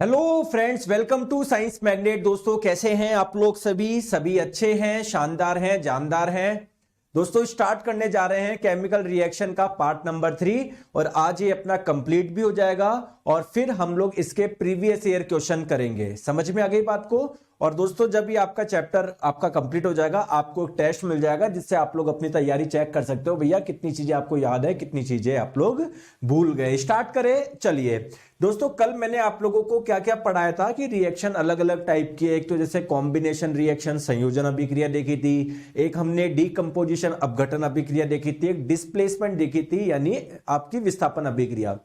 Hello friends, welcome to science magnet. दोस्तों कैसे हैं आप लोग? सभी अच्छे हैं, शानदार हैं, जानदार हैं। दोस्तों स्टार्ट करने जा रहे हैं केमिकल रिएक्शन का पार्ट नंबर 3 और आज ये अपना कंप्लीट भी हो जाएगा और फिर हम लोग इसके प्रीवियस ईयर क्वेश्चन करेंगे। समझ में आ गई बात को? और दोस्तों जब ये आपका चैप्टर आपका कंप्लीट हो जाएगा आपको एक टेस्ट मिल जाएगा जिससे आप लोग अपनी तैयारी चेक कर सकते हो भैया कितनी चीजें आपको याद है, कितनी चीजें आप लोग भूल गए। स्टार्ट करें, चलिए। दोस्तों कल मैंने आप लोगों को क्या क्या पढ़ाया था कि रिएक्शन अलग अलग टाइप की है। एक तो जैसे कॉम्बिनेशन रिएक्शन, संयोजन अभिक्रिया देखी थी, एक हमने डीकंपोजिशन अपघटन अभिक्रिया देखी थी, एक डिस्प्लेसमेंट देखी थी यानी आपकी विस्थापन अभिक्रिया।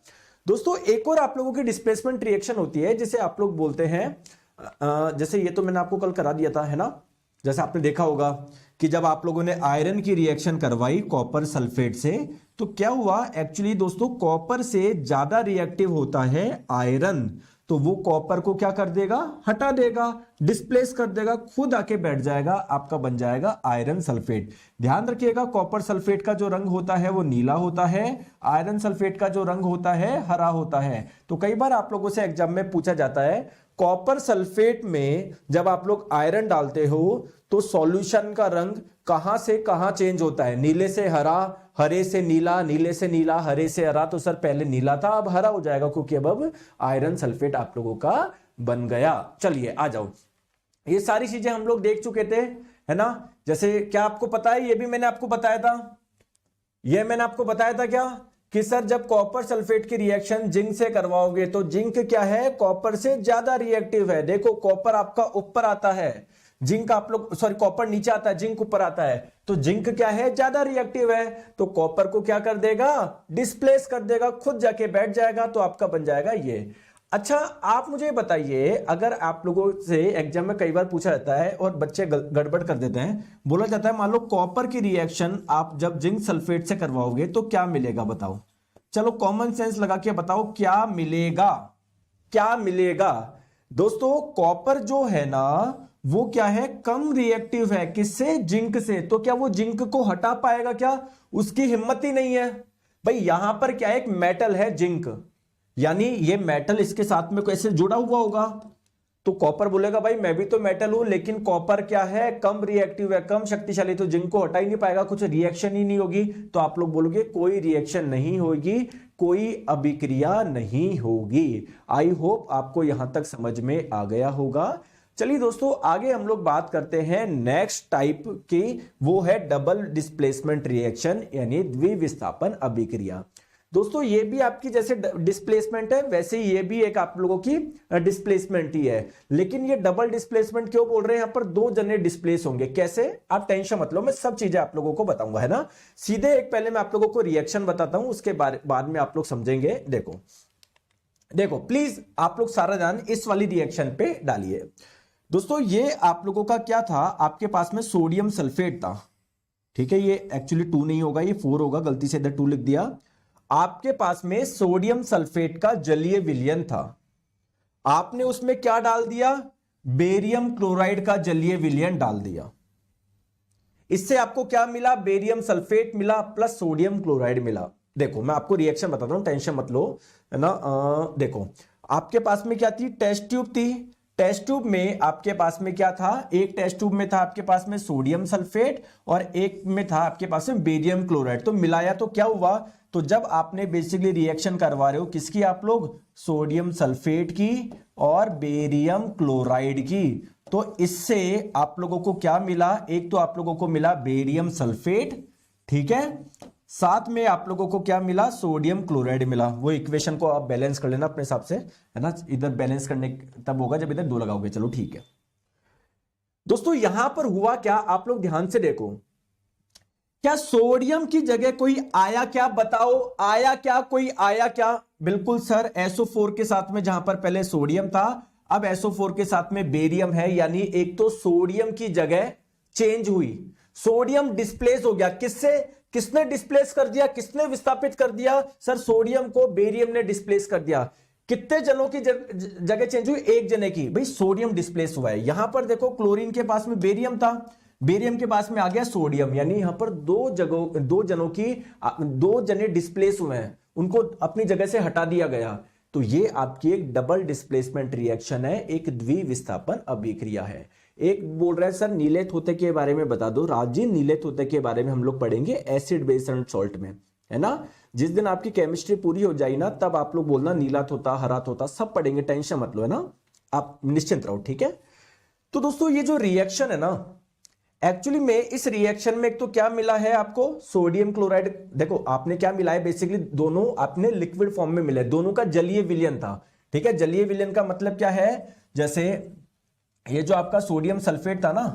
दोस्तों एक और आप लोगों की डिस्प्लेसमेंट रिएक्शन होती है जिसे आप लोग बोलते हैं जैसे ये तो मैंने आपको कल करा दिया था, है ना। जैसे आपने देखा होगा कि जब आप लोगों ने आयरन की रिएक्शन करवाई कॉपर सल्फेट से तो क्या हुआ, एक्चुअली दोस्तों कॉपर से ज्यादा रिएक्टिव होता है आयरन, तो वो कॉपर को क्या कर देगा, हटा देगा, डिस्प्लेस कर देगा, खुद आके बैठ जाएगा, आपका बन जाएगा आयरन सल्फेट। ध्यान रखिएगा कॉपर सल्फेट का जो रंग होता है वो नीला होता है, आयरन सल्फेट का जो रंग होता है हरा होता है। तो कई बार आप लोगों से एग्जाम में पूछा जाता है कॉपर सल्फेट में जब आप लोग आयरन डालते हो तो सॉल्यूशन का रंग कहां से कहां चेंज होता है, नीले से हरा, हरे से नीला, नीले से नीला, हरे से हरा। तो सर पहले नीला था अब हरा हो जाएगा क्योंकि अब आयरन सल्फेट आप लोगों का बन गया। चलिए आ जाओ, ये सारी चीजें हम लोग देख चुके थे, है ना। जैसे क्या आपको पता है, ये भी मैंने आपको बताया था, ये मैंने आपको बताया था क्या कि सर जब कॉपर सल्फेट की रिएक्शन जिंक से करवाओगे तो जिंक क्या है, कॉपर से ज्यादा रिएक्टिव है। देखो कॉपर आपका ऊपर आता है, जिंक आप लोग सॉरी कॉपर नीचे आता है, जिंक ऊपर आता है, तो जिंक क्या है, ज्यादा रिएक्टिव है, तो कॉपर को क्या कर देगा, डिस्प्लेस कर देगा, खुद जाके बैठ जाएगा, तो आपका बन जाएगा ये। अच्छा आप मुझे बताइए, अगर आप लोगों से एग्जाम में कई बार पूछा जाता है और बच्चे गड़बड़ कर देते हैं, बोला जाता है मान लो कॉपर की रिएक्शन आप जब जिंक सल्फेट से करवाओगे तो क्या मिलेगा, बताओ। चलो कॉमन सेंस लगा के बताओ क्या मिलेगा, क्या मिलेगा। दोस्तों कॉपर जो है ना वो क्या है, कम रिएक्टिव है, किससे, जिंक से। तो क्या वो जिंक को हटा पाएगा क्या, उसकी हिम्मत ही नहीं है। भाई यहां पर क्या है, एक मेटल है जिंक, यानी ये मेटल इसके साथ में कैसे जुड़ा हुआ होगा, तो कॉपर बोलेगा भाई मैं भी तो मेटल हूं, लेकिन कॉपर क्या है, कम रिएक्टिव है, कम शक्तिशाली, तो जिंक को हटा ही नहीं पाएगा, कुछ रिएक्शन ही नहीं होगी। तो आप लोग बोलोगे कोई रिएक्शन नहीं होगी, कोई अभिक्रिया नहीं होगी। आई होप आपको यहां तक समझ में आ गया होगा। चलिए दोस्तों आगे हम लोग बात करते हैं नेक्स्ट टाइप की, वो है डबल डिस्प्लेसमेंट रिएक्शन यानी द्विविस्थापन अभिक्रिया। दोस्तों ये भी आपकी जैसे डिस्प्लेसमेंट है वैसे ही ये भी एक आप लोगों की डिस्प्लेसमेंट ही है, लेकिन ये डबल डिस्प्लेसमेंट क्यों बोल रहे हैं, यहां पर दो जने डिस्प्लेस होंगे। कैसे, आप टेंशन मत लो, मैं सब चीजें आप लोगों को बताऊंगा, है ना। सीधे एक पहले मैं आप लोगों को रिएक्शन बताता हूं, उसके बाद में आप लोग समझेंगे। देखो देखो प्लीज आप लोग सारा ध्यान इस वाली रिएक्शन पे डालिए। दोस्तों ये आप लोगों का क्या था, आपके पास में सोडियम सल्फेट था, ठीक है, ये एक्चुअली 2 नहीं होगा, ये 4 होगा, गलती से इधर 2 लिख दिया। आपके पास में सोडियम सल्फेट का जलीय विलयन था, आपने उसमें क्या डाल दिया, बेरियम क्लोराइड का जलीय विलयन डाल दिया। इससे आपको क्या मिला, बेरियम सल्फेट मिला प्लस सोडियम क्लोराइड मिला। देखो मैं आपको रिएक्शन बताता हूं, टेंशन मत लो, है ना। देखो आपके पास में क्या थी, टेस्ट ट्यूब थी, टेस्ट ट्यूब में आपके पास में क्या था, एक टेस्ट ट्यूब में था आपके पास में सोडियम सल्फेट और एक में था आपके पास में बेरियम क्लोराइड। तो मिलाया तो क्या हुआ, तो जब आपने बेसिकली रिएक्शन करवा रहे हो किसकी, आप लोग सोडियम सल्फेट की और बेरियम क्लोराइड की, तो इससे आप लोगों को क्या मिला, एक तो आप लोगों को मिला बेरियम सल्फेट, ठीक है, साथ में आप लोगों को क्या मिला, सोडियम क्लोराइड मिला। वो इक्वेशन को आप बैलेंस कर लेना अपने हिसाब से, है ना। इधर बैलेंस करने तब होगा जब इधर 2 लगाओगे। चलो ठीक है दोस्तों, यहां पर हुआ क्या, आप लोग ध्यान से देखो, क्या सोडियम की जगह कोई आया क्या, बताओ, आया क्या, कोई आया क्या। बिल्कुल सर, SO4 के साथ में जहां पर पहले सोडियम था अब SO4 के साथ में बेरियम है, यानी एक तो सोडियम की जगह चेंज हुई, सोडियम डिस्प्लेस हो गया। किससे, किसने डिस्प्लेस कर दिया, किसने विस्थापित कर दिया, सर सोडियम को बेरियम ने डिस्प्लेस कर दिया। कितने जनों की जगह चेंज हुई, एक जने की, भाई सोडियम डिस्प्लेस हुआ है। यहां पर देखो क्लोरीन के पास में बेरियम था, बेरियम के पास में आ गया सोडियम, यानी यहां पर दो जने डिस्प्लेस हुए हैं, उनको अपनी जगह से हटा दिया गया। तो ये आपकी एक डबल डिस्प्लेसमेंट रिएक्शन है, एक द्विविस्थापन अभिक्रिया है। एक बोल रहा है सर नीले तोते के बारे में बता दो। राजी, नीले तोते के बारे में हम लोग पढ़ेंगे एसिड बेस एंड सॉल्ट में, है ना। जिस दिन आपकी केमिस्ट्री पूरी हो जाएगी ना, तब आप लोग बोलना नीला तोता, हरा तोता सब पढ़ेंगे, टेंशन मत लो, है ना, आप निश्चिंत रहो, ठीक है। तो दोस्तों ये जो रिएक्शन है ना, एक्चुअली में इस रिएक्शन में एक तो क्या मिला है आपको, सोडियम क्लोराइड। देखो आपने क्या मिला है, बेसिकली दोनों आपने लिक्विड फॉर्म में मिले, दोनों का जलीय विलयन था, ठीक है। जलीय विलयन का मतलब क्या है, जैसे ये जो आपका सोडियम सल्फेट था ना,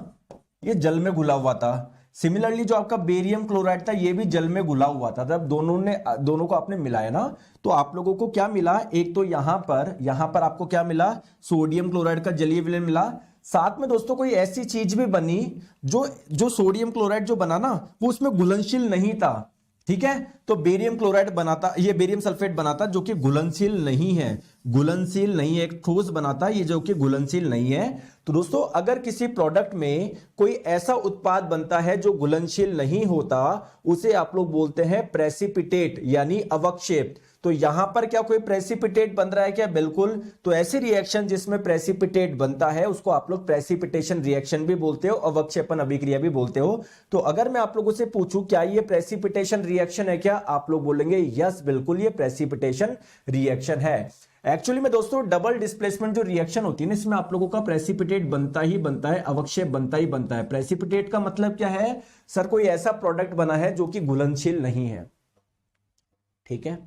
ये जल में घुला हुआ था। सिमिलरली जो आपका बेरियम क्लोराइड था, ये भी जल में घुला हुआ था। जब दोनों को आपने मिलाया ना, तो आप लोगों को क्या मिला, एक तो यहां पर आपको क्या मिला, सोडियम क्लोराइड का जलीय विलयन मिला। साथ में दोस्तों कोई ऐसी चीज भी बनी जो सोडियम क्लोराइड जो बना ना, वो उसमें घुलनशील नहीं था, ठीक है। तो बेरियम क्लोराइड बनाता, ये बेरियम सल्फेट बनाता जो कि घुलनशील नहीं है, घुलनशील नहीं है, एक ठोस बनाता ये जो कि घुलनशील नहीं है। तो दोस्तों अगर किसी प्रोडक्ट में कोई ऐसा उत्पाद बनता है जो घुलनशील नहीं होता, उसे आप लोग बोलते हैं प्रेसिपिटेट यानी अवक्षेप। तो यहां पर क्या कोई प्रेसिपिटेट बन रहा है क्या, बिल्कुल। तो ऐसी रिएक्शन जिसमें प्रेसिपिटेट बनता है उसको आप लोग प्रेसिपिटेशन रिएक्शन भी बोलते हो, अवक्षेपण अभिक्रिया भी बोलते हो। तो अगर मैं आप लोगों से पूछूं क्या ये प्रेसिपिटेशन रिएक्शन है क्या, आप लोग बोलेंगे यस बिल्कुल ये प्रेसिपिटेशन रिएक्शन है। एक्चुअली में दोस्तों डबल डिस्प्लेसमेंट जो रिएक्शन होती है ना, इसमें आप लोगों का प्रेसिपिटेट बनता ही बनता है, अवक्षेप बनता ही बनता है। प्रेसिपिटेट का मतलब क्या है, सर कोई ऐसा प्रोडक्ट बना है जो कि घुलनशील नहीं है, ठीक है।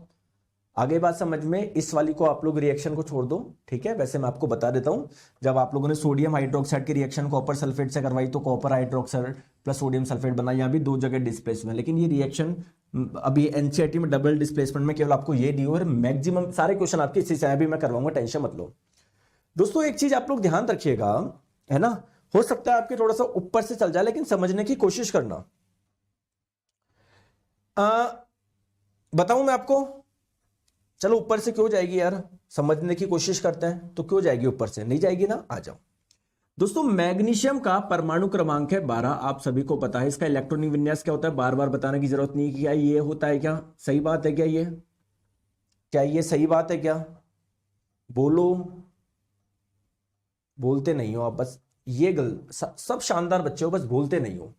आगे बात समझ में, इस वाली को आप लोग रिएक्शन को छोड़ दो, ठीक है। वैसे मैं आपको बता देता हूं, जब आप लोगों ने सोडियम हाइड्रोक्साइड की रिएक्शन कॉपर सल्फेट से करवाई तो copper hydroxide plus sodium sulphate बना, यहां भी दो जगह डिस्प्लेसमेंट। लेकिन ये रिएक्शन अभी एनसीईआरटी में डबल डिस्प्लेसमेंट में केवल आपको ये दी और मैक्सिमम सारे क्वेश्चन आपके इसी से भी मैं करवाऊंगा, टेंशन मत लो। दोस्तों एक चीज आप लोग ध्यान रखिएगा, है ना, हो सकता है आपके थोड़ा सा ऊपर से चल जाए, लेकिन समझने की कोशिश करना। बताऊं मैं आपको, चलो ऊपर से क्यों जाएगी यार, समझने की कोशिश करते हैं। तो क्यों जाएगी ऊपर से, नहीं जाएगी ना, आ जाओ। दोस्तों मैग्नीशियम का परमाणु क्रमांक है 12, आप सभी को पता है। इसका इलेक्ट्रॉनिक विन्यास क्या होता है, बार बार बताने की जरूरत नहीं, क्या ये होता है, क्या सही बात है, क्या ये सही बात है, क्या बोलो, बोलते नहीं हो आप, बस ये सब शानदार बच्चे हो, बस बोलते नहीं हो।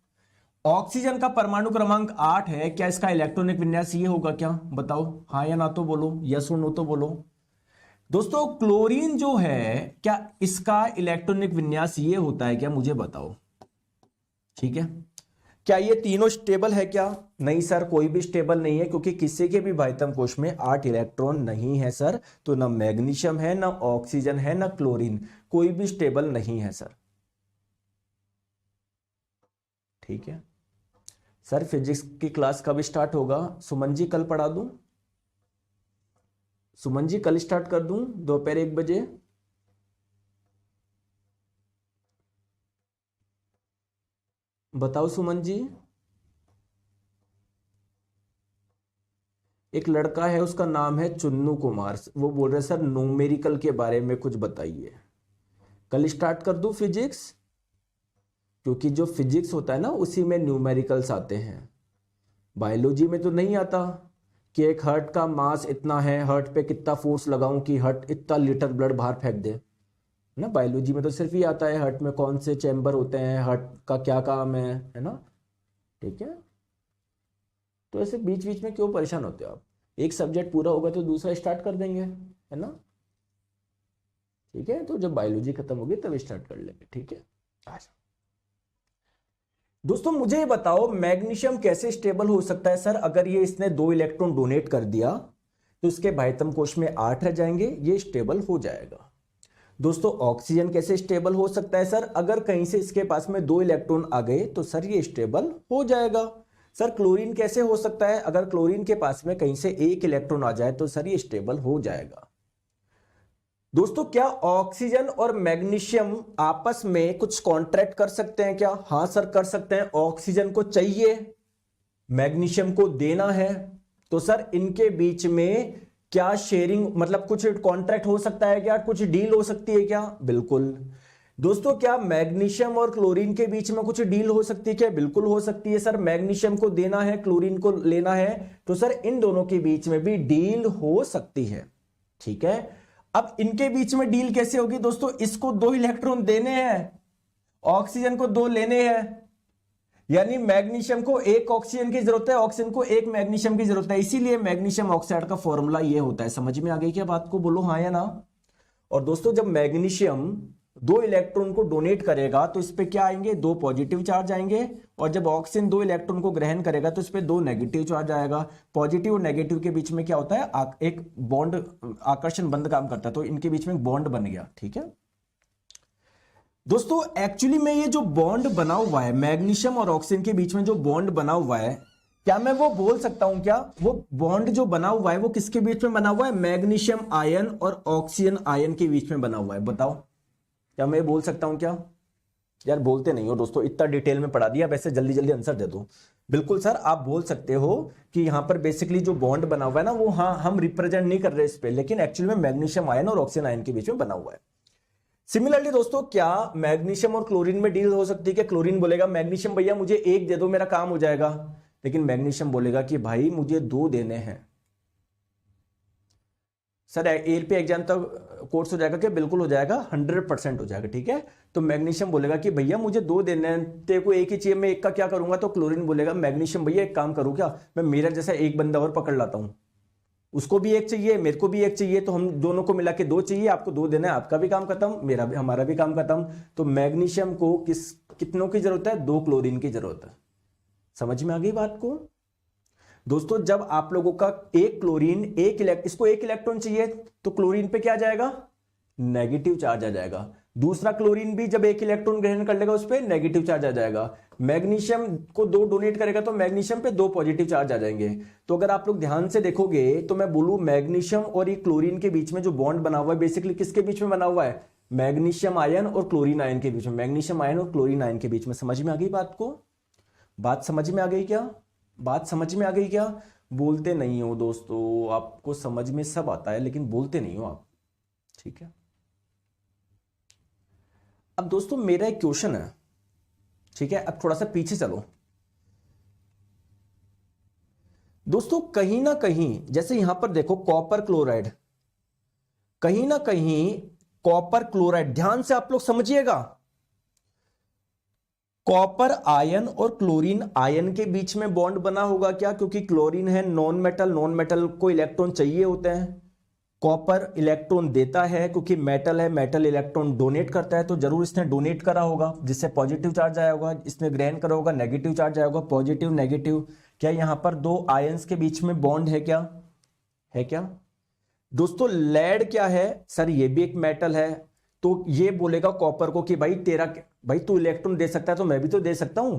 ऑक्सीजन का परमाणु क्रमांक 8 है, क्या इसका इलेक्ट्रॉनिक विन्यास ये होगा, क्या बताओ, हाँ या ना तो बोलो, यस और नो तो बोलो। दोस्तों क्लोरीन जो है, क्या इसका इलेक्ट्रॉनिक विन्यास ये होता है क्या, मुझे बताओ, ठीक है। क्या ये तीनों स्टेबल है क्या, नहीं सर कोई भी स्टेबल नहीं है, क्योंकि किसी के भी बाह्यतम कोश में 8 इलेक्ट्रॉन नहीं है सर। तो ना मैग्नीशियम है, ना ऑक्सीजन है, ना क्लोरीन, कोई भी स्टेबल नहीं है सर, ठीक है। सर फिजिक्स की क्लास कब स्टार्ट होगा, सुमन जी कल पढ़ा दूं, सुमन जी कल स्टार्ट कर दूं दोपहर 1 बजे। बताओ सुमन जी। एक लड़का है उसका नाम है चुन्नू कुमार, वो बोल रहे सर न्यूमेरिकल के बारे में कुछ बताइए। कल स्टार्ट कर दूं फिजिक्स, क्योंकि जो फिजिक्स होता है ना उसी में न्यूमेरिकल्स आते हैं। बायोलॉजी में तो नहीं आता कि एक हर्ट का मास इतना है, हर्ट पे कितना फोर्स लगाऊं कि हर्ट इतना लीटर ब्लड बाहर फेंक दे ना। बायोलॉजी में तो सिर्फ ही आता है हर्ट में कौन से चैम्बर होते हैं, हर्ट का क्या काम है ना, ठीक है। तो ऐसे बीच बीच में क्यों परेशान होते हो आप, एक सब्जेक्ट पूरा होगा तो दूसरा स्टार्ट कर देंगे, है ना, ठीक है। तो जब बायोलॉजी खत्म होगी तब स्टार्ट कर लेंगे, ठीक है। अच्छा दोस्तों मुझे बताओ मैग्नीशियम कैसे स्टेबल हो सकता है सर, अगर ये इसने 2 इलेक्ट्रॉन डोनेट कर दिया तो इसके बाह्यतम कोश में 8 रह जाएंगे, ये स्टेबल हो जाएगा। दोस्तों ऑक्सीजन कैसे स्टेबल हो सकता है सर, अगर कहीं से इसके पास में 2 इलेक्ट्रॉन आ गए तो सर ये स्टेबल हो जाएगा। सर क्लोरीन कैसे हो सकता है, अगर क्लोरीन के पास में कहीं से 1 इलेक्ट्रॉन आ जाए तो सर ये स्टेबल हो जाएगा। दोस्तों क्या ऑक्सीजन और मैग्नीशियम आपस में कुछ कॉन्ट्रैक्ट कर सकते हैं क्या, हाँ सर कर सकते हैं। ऑक्सीजन को चाहिए, मैग्नीशियम को देना है, तो सर इनके बीच में क्या शेयरिंग मतलब कुछ कॉन्ट्रैक्ट हो सकता है क्या, कुछ डील हो सकती है क्या, बिल्कुल। दोस्तों क्या मैग्नीशियम और क्लोरीन के बीच में कुछ डील हो सकती है क्या, बिल्कुल हो सकती है सर। मैग्नीशियम को देना है, क्लोरीन को लेना है, तो सर इन दोनों के बीच में भी डील हो सकती है, ठीक है। अब इनके बीच में डील कैसे होगी दोस्तों, इसको 2 इलेक्ट्रॉन देने हैं, ऑक्सीजन को 2 लेने हैं, यानी मैग्नीशियम को 1 ऑक्सीजन की जरूरत है, ऑक्सीजन को 1 मैग्नीशियम की जरूरत है, इसीलिए मैग्नीशियम ऑक्साइड का फॉर्मूला ये होता है। समझ में आ गई क्या बात को, बोलो हाँ या ना। और दोस्तों जब मैग्नीशियम 2 इलेक्ट्रॉन को डोनेट करेगा तो इस पे क्या आएंगे, 2 पॉजिटिव चार्ज आएंगे, और जब ऑक्सीजन 2 इलेक्ट्रॉन को ग्रहण करेगा तो इस पे 2 नेगेटिव चार्ज आएगा। पॉजिटिव और नेगेटिव के बीच में क्या होता है, एक बॉन्ड, आकर्षण बंध काम करता है, तो इनके बीच में एक बॉन्ड बन गया। ठीक है दोस्तों, एक्चुअली में ये जो बॉन्ड बना हुआ है मैग्नीशियम और ऑक्सीजन के बीच में जो बॉन्ड बना हुआ है, क्या मैं वो बोल सकता हूं क्या, वो बॉन्ड जो बना हुआ है वो किसके बीच में बना हुआ है, मैग्नीशियम आयन और ऑक्सीजन आयन के बीच में बना हुआ है। बताओ क्या मैं बोल सकता हूं क्या। यार बोलते नहीं हो दोस्तों, इतना डिटेल में पढ़ा दिया, वैसे जल्दी जल्दी आंसर दे दो। बिल्कुल सर, आप बोल सकते हो कि यहां पर बेसिकली जो बॉन्ड बना हुआ है ना वो, हाँ हम रिप्रेजेंट नहीं कर रहे इस पे, लेकिन एक्चुअली में मैग्नीशियम आयन और ऑक्सीजन आयन के बीच में बना हुआ है। सिमिलरली दोस्तों, क्या मैग्नीशियम और क्लोरीन में डील हो सकती है कि क्लोरीन बोलेगा मैग्नीशियम भैया मुझे 1 दे दो मेरा काम हो जाएगा, लेकिन मैग्नीशियम बोलेगा कि भाई मुझे 2 देने हैं। सर एल पे एग्जाम तक कोर्स हो जाएगा कि बिल्कुल हो जाएगा, 100% हो जाएगा। ठीक है, तो मैग्नीशियम बोलेगा कि भैया मुझे 2 देने हैं, तेरे को 1 ही चाहिए, मैं 1 का क्या करूंगा, तो क्लोरीन बोलेगा मैग्नीशियम भैया एक काम करूं क्या, मैं मेरा जैसा एक बंदा और पकड़ लाता हूं, उसको भी 1 चाहिए मेरे को भी 1 चाहिए, तो हम दोनों को मिला के 2 चाहिए, आपको 2 देना है, आपका भी काम खत्म, मेरा भी, हमारा भी काम खत्म। तो मैग्नीशियम को कितनों की जरूरत है, 2 क्लोरीन की जरूरत है। समझ में आ गई बात को दोस्तों। जब आप लोगों का 1 क्लोरीन इसको 1 इलेक्ट्रॉन चाहिए, तो क्लोरीन पे क्या आ जाएगा, नेगेटिव चार्ज आ जाएगा। दूसरा क्लोरीन भी जब 1 इलेक्ट्रॉन ग्रहण कर लेगा उस पर नेगेटिव चार्ज आ जाएगा। मैग्नीशियम को 2 डोनेट करेगा तो मैग्नीशियम पे 2 पॉजिटिव चार्ज आ जाएंगे। तो अगर आप लोग ध्यान से देखोगे तो मैं बोलूं मैग्नीशियम और ये क्लोरीन के बीच में जो बॉन्ड बना हुआ है बेसिकली किसके बीच में बना हुआ है, मैग्नीशियम आयन और क्लोरीन आयन के बीच में, मैग्नीशियम आयन और क्लोरीन आयन के बीच में। समझ में आ गई बात को, बात समझ में आ गई क्या, बात समझ में आ गई क्या। बोलते नहीं हो दोस्तों, आपको समझ में सब आता है लेकिन बोलते नहीं हो आप। ठीक है, अब दोस्तों मेरा एक क्वेश्चन है, ठीक है, अब थोड़ा सा पीछे चलो दोस्तों। कहीं ना कहीं जैसे यहां पर देखो कॉपर क्लोराइड, कहीं ना कहीं कॉपर क्लोराइड, ध्यान से आप लोग समझिएगा, कॉपर आयन और क्लोरीन आयन के बीच में बॉन्ड बना होगा क्या, क्योंकि क्लोरीन है नॉन मेटल, नॉन मेटल को इलेक्ट्रॉन चाहिए होते हैं, कॉपर इलेक्ट्रॉन देता है क्योंकि मेटल है, मेटल इलेक्ट्रॉन डोनेट करता है, तो जरूर इसने डोनेट करा होगा जिससे पॉजिटिव चार्ज आया होगा, इसने ग्रहण करा होगा नेगेटिव चार्ज आया होगा, पॉजिटिव नेगेटिव। क्या यहां पर 2 आयंस के बीच में बॉन्ड है क्या, है क्या दोस्तों। लेड क्या है सर, ये भी एक मेटल है, तो ये बोलेगा कॉपर को कि भाई तू इलेक्ट्रॉन दे सकता है तो मैं भी तो दे सकता हूं।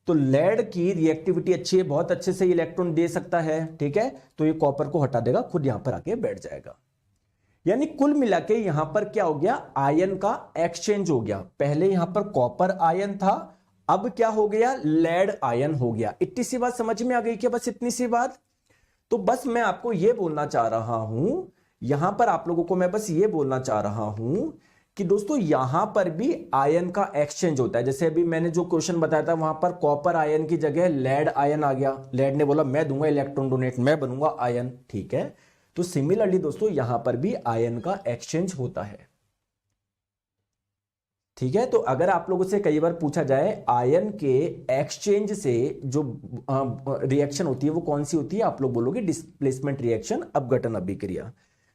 तो लेड की रिएक्टिविटी अच्छी है, बहुत अच्छे से इलेक्ट्रॉन दे सकता है, ठीक है, तो ये कॉपर को हटा देगा, खुद यहां पर आके बैठ जाएगा। यानी कुल मिला के यहां पर क्या हो गया, आयन का एक्सचेंज हो गया। पहले यहां पर कॉपर आयन था, अब क्या हो गया, लेड आयन हो गया। इतनी सी बात समझ में आ गई क्या, बस इतनी सी बात। तो बस मैं आपको यह बोलना चाह रहा हूं, यहां पर आप लोगों को मैं बस ये बोलना चाह रहा हूं कि दोस्तों यहां पर भी आयन का एक्सचेंज होता है। जैसे अभी मैंने जो क्वेश्चन बताया था वहां पर कॉपर आयन की जगह लेड आयन आ गया, लेड ने बोला मैं दूंगा इलेक्ट्रॉन डोनेट, मैं बनूंगा आयन, ठीक है। तो सिमिलरली दोस्तों यहां पर भी आयन का एक्सचेंज होता है, ठीक है। तो अगर आप लोगों से कई बार पूछा जाए आयन के एक्सचेंज से जो रिएक्शन होती है वो कौन सी होती है, आप लोग बोलोगे डिस्प्लेसमेंट रिएक्शन, अपघटन अभिक्रिया।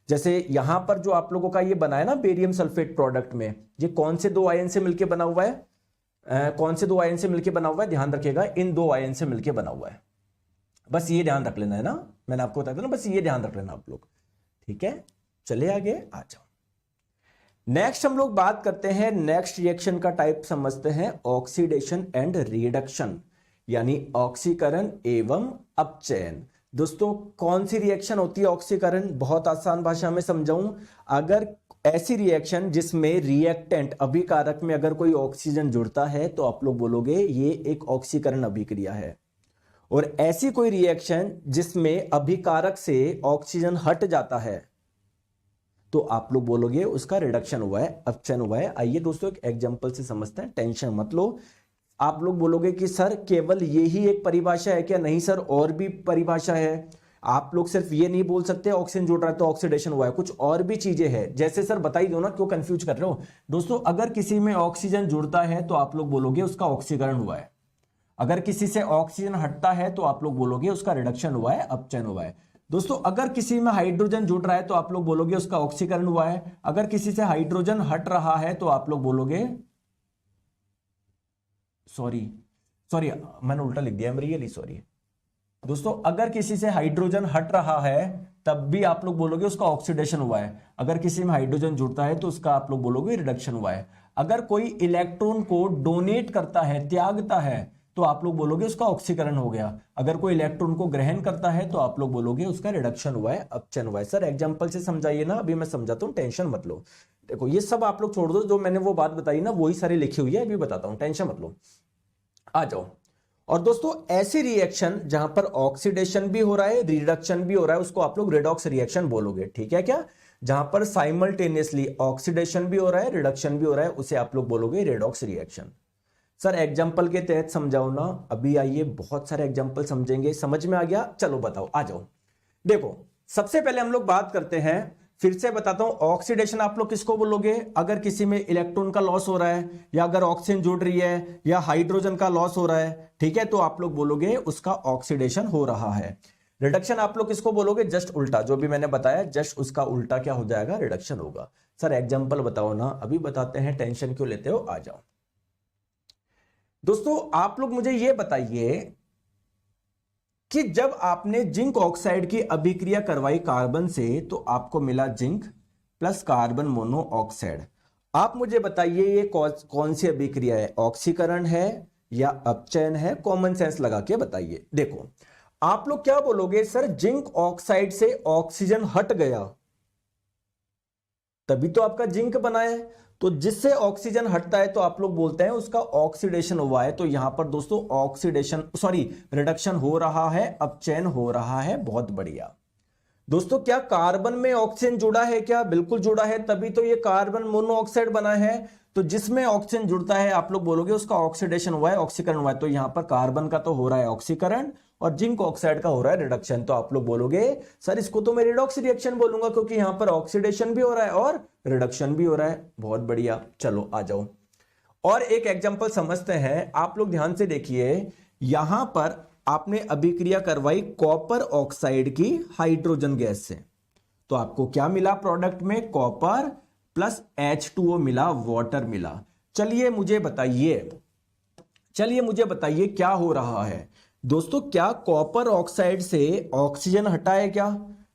जैसे यहां पर जो आप लोगों का ये बना है ना बेरियम सल्फेट प्रोडक्ट में, ये कौन से 2 आयन से मिलकर बना हुआ है, कौन से 2 आयन से मिलकर बना हुआ है, ध्यान रखिएगा इन 2 आयन से मिलकर बना हुआ है। बस ये ध्यान रख लेना है ना, मैंने आपको बताया था ना, बस ये ध्यान रख लेना आप लोग, ठीक है। चले आगे आ जाओ। नेक्स्ट हम लोग बात करते हैं, नेक्स्ट रिएक्शन का टाइप समझते हैं ऑक्सीडेशन एंड रिडक्शन, यानी ऑक्सीकरण एवं अपचयन। दोस्तों कौन सी रिएक्शन होती है ऑक्सीकरण, बहुत आसान भाषा में समझाऊं, अगर ऐसी रिएक्शन जिसमें रिएक्टेंट अभिकारक में अगर कोई ऑक्सीजन जुड़ता है तो आप लोग बोलोगे ये एक ऑक्सीकरण अभिक्रिया है। और ऐसी कोई रिएक्शन जिसमें अभिकारक से ऑक्सीजन हट जाता है तो आप लोग बोलोगे उसका रिडक्शन हुआ है, अपचयन हुआ है। आइए दोस्तों एक एग्जांपल से समझते हैं, टेंशन मत लो। आप लोग बोलोगे कि सर केवल यही एक परिभाषा है क्या, नहीं सर और भी परिभाषा है। आप लोग सिर्फ ये नहीं बोल सकते ऑक्सीजन जुड़ रहा है तो ऑक्सीडेशन हुआ है, कुछ और भी चीजें हैं। जैसे सर बताई दो ना, क्यों कंफ्यूज कर रहे हो दोस्तों। अगर किसी में ऑक्सीजन जुड़ता है तो आप लोग बोलोगे उसका ऑक्सीकरण हुआ है, अगर किसी से ऑक्सीजन हटता है तो आप लोग बोलोगे उसका रिडक्शन हुआ है, अपचयन हुआ है। दोस्तों अगर किसी में हाइड्रोजन जुड़ रहा है तो आप लोग बोलोगे उसका ऑक्सीकरण हुआ है, अगर किसी से हाइड्रोजन हट रहा है तो आप लोग बोलोगे, सॉरी मैंने उल्टा लिख दिया, रियली सॉरी दोस्तों। अगर किसी से हाइड्रोजन हट रहा है तब भी आप लोग बोलोगे उसका ऑक्सीडेशन हुआ है, अगर किसी में हाइड्रोजन जुड़ता है तो उसका आप लोग बोलोगे रिडक्शन हुआ है। अगर कोई इलेक्ट्रॉन को डोनेट करता है, त्यागता है, तो आप लोग बोलोगे उसका ऑक्सीकरण हो गया। अगर कोई इलेक्ट्रॉन को ग्रहण करता है तो आप लोग बोलोगे उसका रिडक्शन हुआ है, अपचयन हुआ है। सर एग्जांपल से समझाइए ना, अभी मैं समझाता हूं, टेंशन मत लो। देखो ये सब आप लोग छोड़ दो, जो मैंने वो बात बताई ना वही सारी लिखी हुई है, अभी बताता हूं, टेंशन मत लो, आ जाओ। और दोस्तों ऐसी रिएक्शन जहां पर ऑक्सीडेशन भी हो रहा है, रिडक्शन भी हो रहा है, उसको आप लोग रेडॉक्स रिएक्शन बोलोगे, ठीक है क्या। जहां पर साइमल्टेनियसली ऑक्सीडेशन भी हो रहा है, रिडक्शन भी हो रहा है, उसे आप लोग बोलोगे रेडॉक्स रिएक्शन। सर एग्जाम्पल के तहत समझाओ ना, अभी आइए बहुत सारे एग्जाम्पल समझेंगे, समझ में आ गया, चलो बताओ, आ जाओ। देखो सबसे पहले हम लोग बात करते हैं, फिर से बताता हूं, ऑक्सीडेशन आप लोग किसको बोलोगे, अगर किसी में इलेक्ट्रॉन का लॉस हो रहा है, या अगर ऑक्सीजन जुड़ रही है, या हाइड्रोजन का लॉस हो रहा है, ठीक है, तो आप लोग बोलोगे उसका ऑक्सीडेशन हो रहा है। रिडक्शन आप लोग किसको बोलोगे, जस्ट उल्टा, जो भी मैंने बताया जस्ट उसका उल्टा क्या हो जाएगा, रिडक्शन होगा। सर एग्जाम्पल बताओ ना, अभी बताते हैं, टेंशन क्यों लेते हो, आ जाओ। दोस्तों आप लोग मुझे यह बताइए कि जब आपने जिंक ऑक्साइड की अभिक्रिया करवाई कार्बन से तो आपको मिला जिंक प्लस कार्बन मोनोऑक्साइड। आप मुझे बताइए ये कौन सी अभिक्रिया है, ऑक्सीकरण है या अपचयन है, कॉमन सेंस लगा के बताइए। देखो आप लोग क्या बोलोगे, सर जिंक ऑक्साइड से ऑक्सीजन हट गया तभी तो आपका जिंक बना है, तो जिससे ऑक्सीजन हटता है तो आप लोग बोलते हैं उसका ऑक्सीडेशन हुआ है। तो यहां पर दोस्तों ऑक्सीडेशन रिडक्शन हो रहा है, अपचयन हो रहा है, बहुत बढ़िया। दोस्तों क्या कार्बन में ऑक्सीजन जुड़ा है क्या, बिल्कुल जुड़ा है, तभी तो ये कार्बन मोनोऑक्साइड बना है। तो जिसमें ऑक्सीजन जुड़ता है आप लोग बोलोगे उसका ऑक्सीडेशन हुआ है, ऑक्सीकरण हुआ है। तो यहां पर कार्बन का तो हो रहा है ऑक्सीकरण और जिंक ऑक्साइड का हो रहा है रिडक्शन, तो आप लोग बोलोगे सर इसको तो मैं रिडॉक्स रिएक्शन बोलूंगा क्योंकि यहां पर ऑक्सीडेशन भी हो रहा है और रिडक्शन भी हो रहा है। बहुत बढ़िया, चलो आ जाओ और एक एग्जांपल समझते हैं। आप लोग ध्यान से देखिए, यहां पर आपने अभिक्रिया करवाई कॉपर ऑक्साइड की हाइड्रोजन गैस से, तो आपको क्या मिला प्रोडक्ट में, कॉपर प्लस H2O मिला, वाटर मिला। चलिए मुझे बताइए क्या हो रहा है दोस्तों, क्या कॉपर ऑक्साइड से ऑक्सीजन हटा है क्या,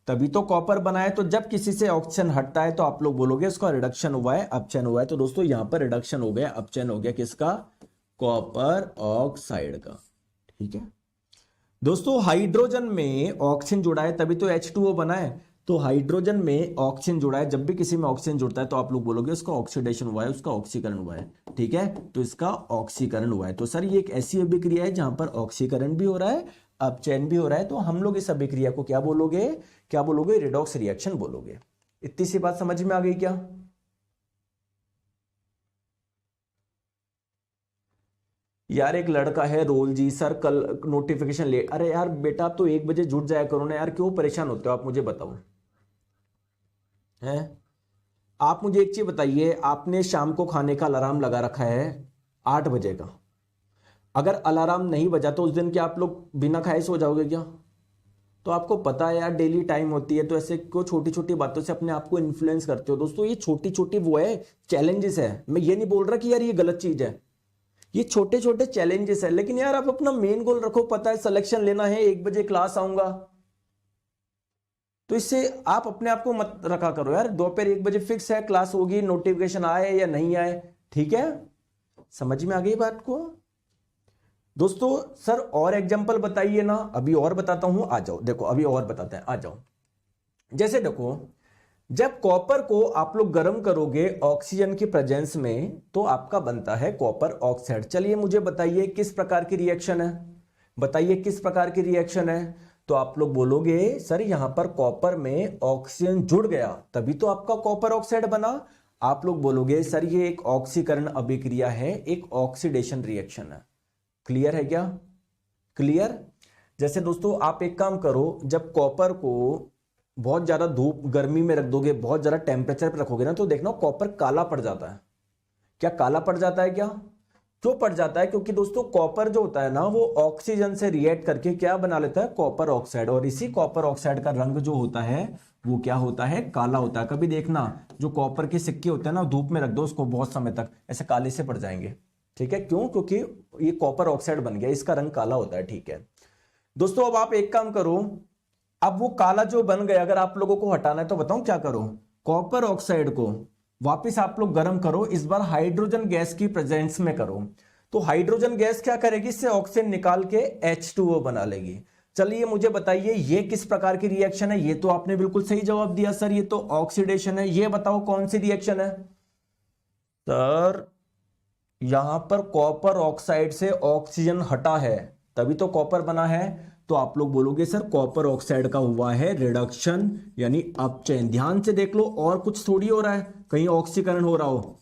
तभी तो कॉपर बना है। तो जब किसी से ऑक्सीजन हटता है तो आप लोग बोलोगे उसका रिडक्शन हुआ है, अपचयन हुआ है। तो दोस्तों यहां पर रिडक्शन हो गया, अपचयन हो गया, किसका, कॉपर ऑक्साइड का, ठीक है। दोस्तों हाइड्रोजन में ऑक्सीजन जुड़ा है तभी तो H2O बना है, तो हाइड्रोजन में ऑक्सीजन जुड़ा है, जब भी किसी में ऑक्सीजन जुड़ता है तो आप लोग बोलोगे उसका ऑक्सीडेशन हुआ है, उसका ऑक्सीकरण हुआ है, ठीक है। तो इसका ऑक्सीकरण हुआ है। तो सर ये एक ऐसी अभिक्रिया है जहां पर ऑक्सीकरण भी हो रहा है, अपचयन भी हो रहा है, तो हम लोग इस अभिक्रिया को क्या बोलोगे, रिडॉक्स रिएक्शन बोलोगे। इतनी सी बात समझ में आ गई क्या। यार एक लड़का है रोल जी, सर कल नोटिफिकेशन ले, अरे यार बेटा आप तो 1 बजे जुट जाया करो ना यार, क्यों परेशान होते हो आप, मुझे बताओ हैं। आप मुझे एक चीज बताइए, आपने शाम को खाने का अलार्म लगा रखा है 8 बजे का, अगर अलार्म नहीं बजा तो उस दिन क्या आप लोग बिना खाए सो जाओगे क्या। तो आपको पता है यार डेली टाइम होती है, तो ऐसे क्यों छोटी छोटी बातों से अपने आप को इन्फ्लुएंस करते हो। दोस्तों ये छोटी छोटी वो है चैलेंजेस है, मैं ये नहीं बोल रहा कि यार ये गलत चीज है, ये छोटे छोटे चैलेंजेस है, लेकिन यार आप अपना मेन गोल रखो, पता है सिलेक्शन लेना है, 1 बजे क्लास आऊंगा, तो इससे आप अपने आप को मत रखा करो यार, दोपहर 1 बजे फिक्स है क्लास होगी, नोटिफिकेशन आए या नहीं आए, ठीक है। समझ में आ गई बात को दोस्तों। सर और एग्जांपल बताइए ना, अभी और बताता हूं, आ जाओ। देखो अभी और बताते हैं, आ जाओ। जैसे देखो जब कॉपर को आप लोग गर्म करोगे ऑक्सीजन की प्रेजेंस में तो आपका बनता है कॉपर ऑक्साइड। चलिए मुझे बताइए किस प्रकार की रिएक्शन है, बताइए किस प्रकार की रिएक्शन है। तो आप लोग बोलोगे सर यहां पर कॉपर में ऑक्सीजन जुड़ गया तभी तो आपका कॉपर ऑक्साइड बना। आप लोग बोलोगे सर ये एक ऑक्सीकरण अभिक्रिया है, एक ऑक्सीडेशन रिएक्शन है। क्लियर है क्या, क्लियर। जैसे दोस्तों आप एक काम करो, जब कॉपर को बहुत ज्यादा धूप गर्मी में रख दोगे, बहुत ज्यादा टेम्परेचर पे रखोगे ना, तो देखना कॉपर काला पड़ जाता है। क्या काला पड़ जाता है? क्या क्यों पड़ जाता है? क्योंकि दोस्तों कॉपर जो होता है ना, वो ऑक्सीजन से रिएक्ट करके क्या बना लेता है? Copper oxide. और इसी कॉपर ऑक्साइड का रंग जो होता है वो क्या होता है? काला होता है। कभी देखना जो कॉपर के सिक्के होते हैं ना, धूप में रख दो उसको बहुत समय तक, ऐसे काले से पड़ जाएंगे। ठीक है, क्यों? क्योंकि ये कॉपर ऑक्साइड बन गया, इसका रंग काला होता है। ठीक है दोस्तों, अब आप एक काम करो, अब वो काला जो बन गया अगर आप लोगों को हटाना है तो बताऊं क्या करो? कॉपर ऑक्साइड को वापस आप लोग गर्म करो, इस बार हाइड्रोजन गैस की प्रेजेंस में करो। तो हाइड्रोजन गैस क्या करेगी? इससे ऑक्सीजन निकाल के H2O बना लेगी। चलिए मुझे बताइए ये किस प्रकार की रिएक्शन है? ये तो आपने बिल्कुल सही जवाब दिया सर, ये तो ऑक्सीडेशन है। ये बताओ कौन सी रिएक्शन है? सर यहां पर कॉपर ऑक्साइड से ऑक्सीजन हटा है तभी तो कॉपर बना है। तो आप लोग बोलोगे सर कॉपर ऑक्साइड का हुआ है रिडक्शन यानी अपचयन। ध्यान से देख लो, और कुछ थोड़ी हो रहा है, कहीं ऑक्सीकरण हो रहा हो।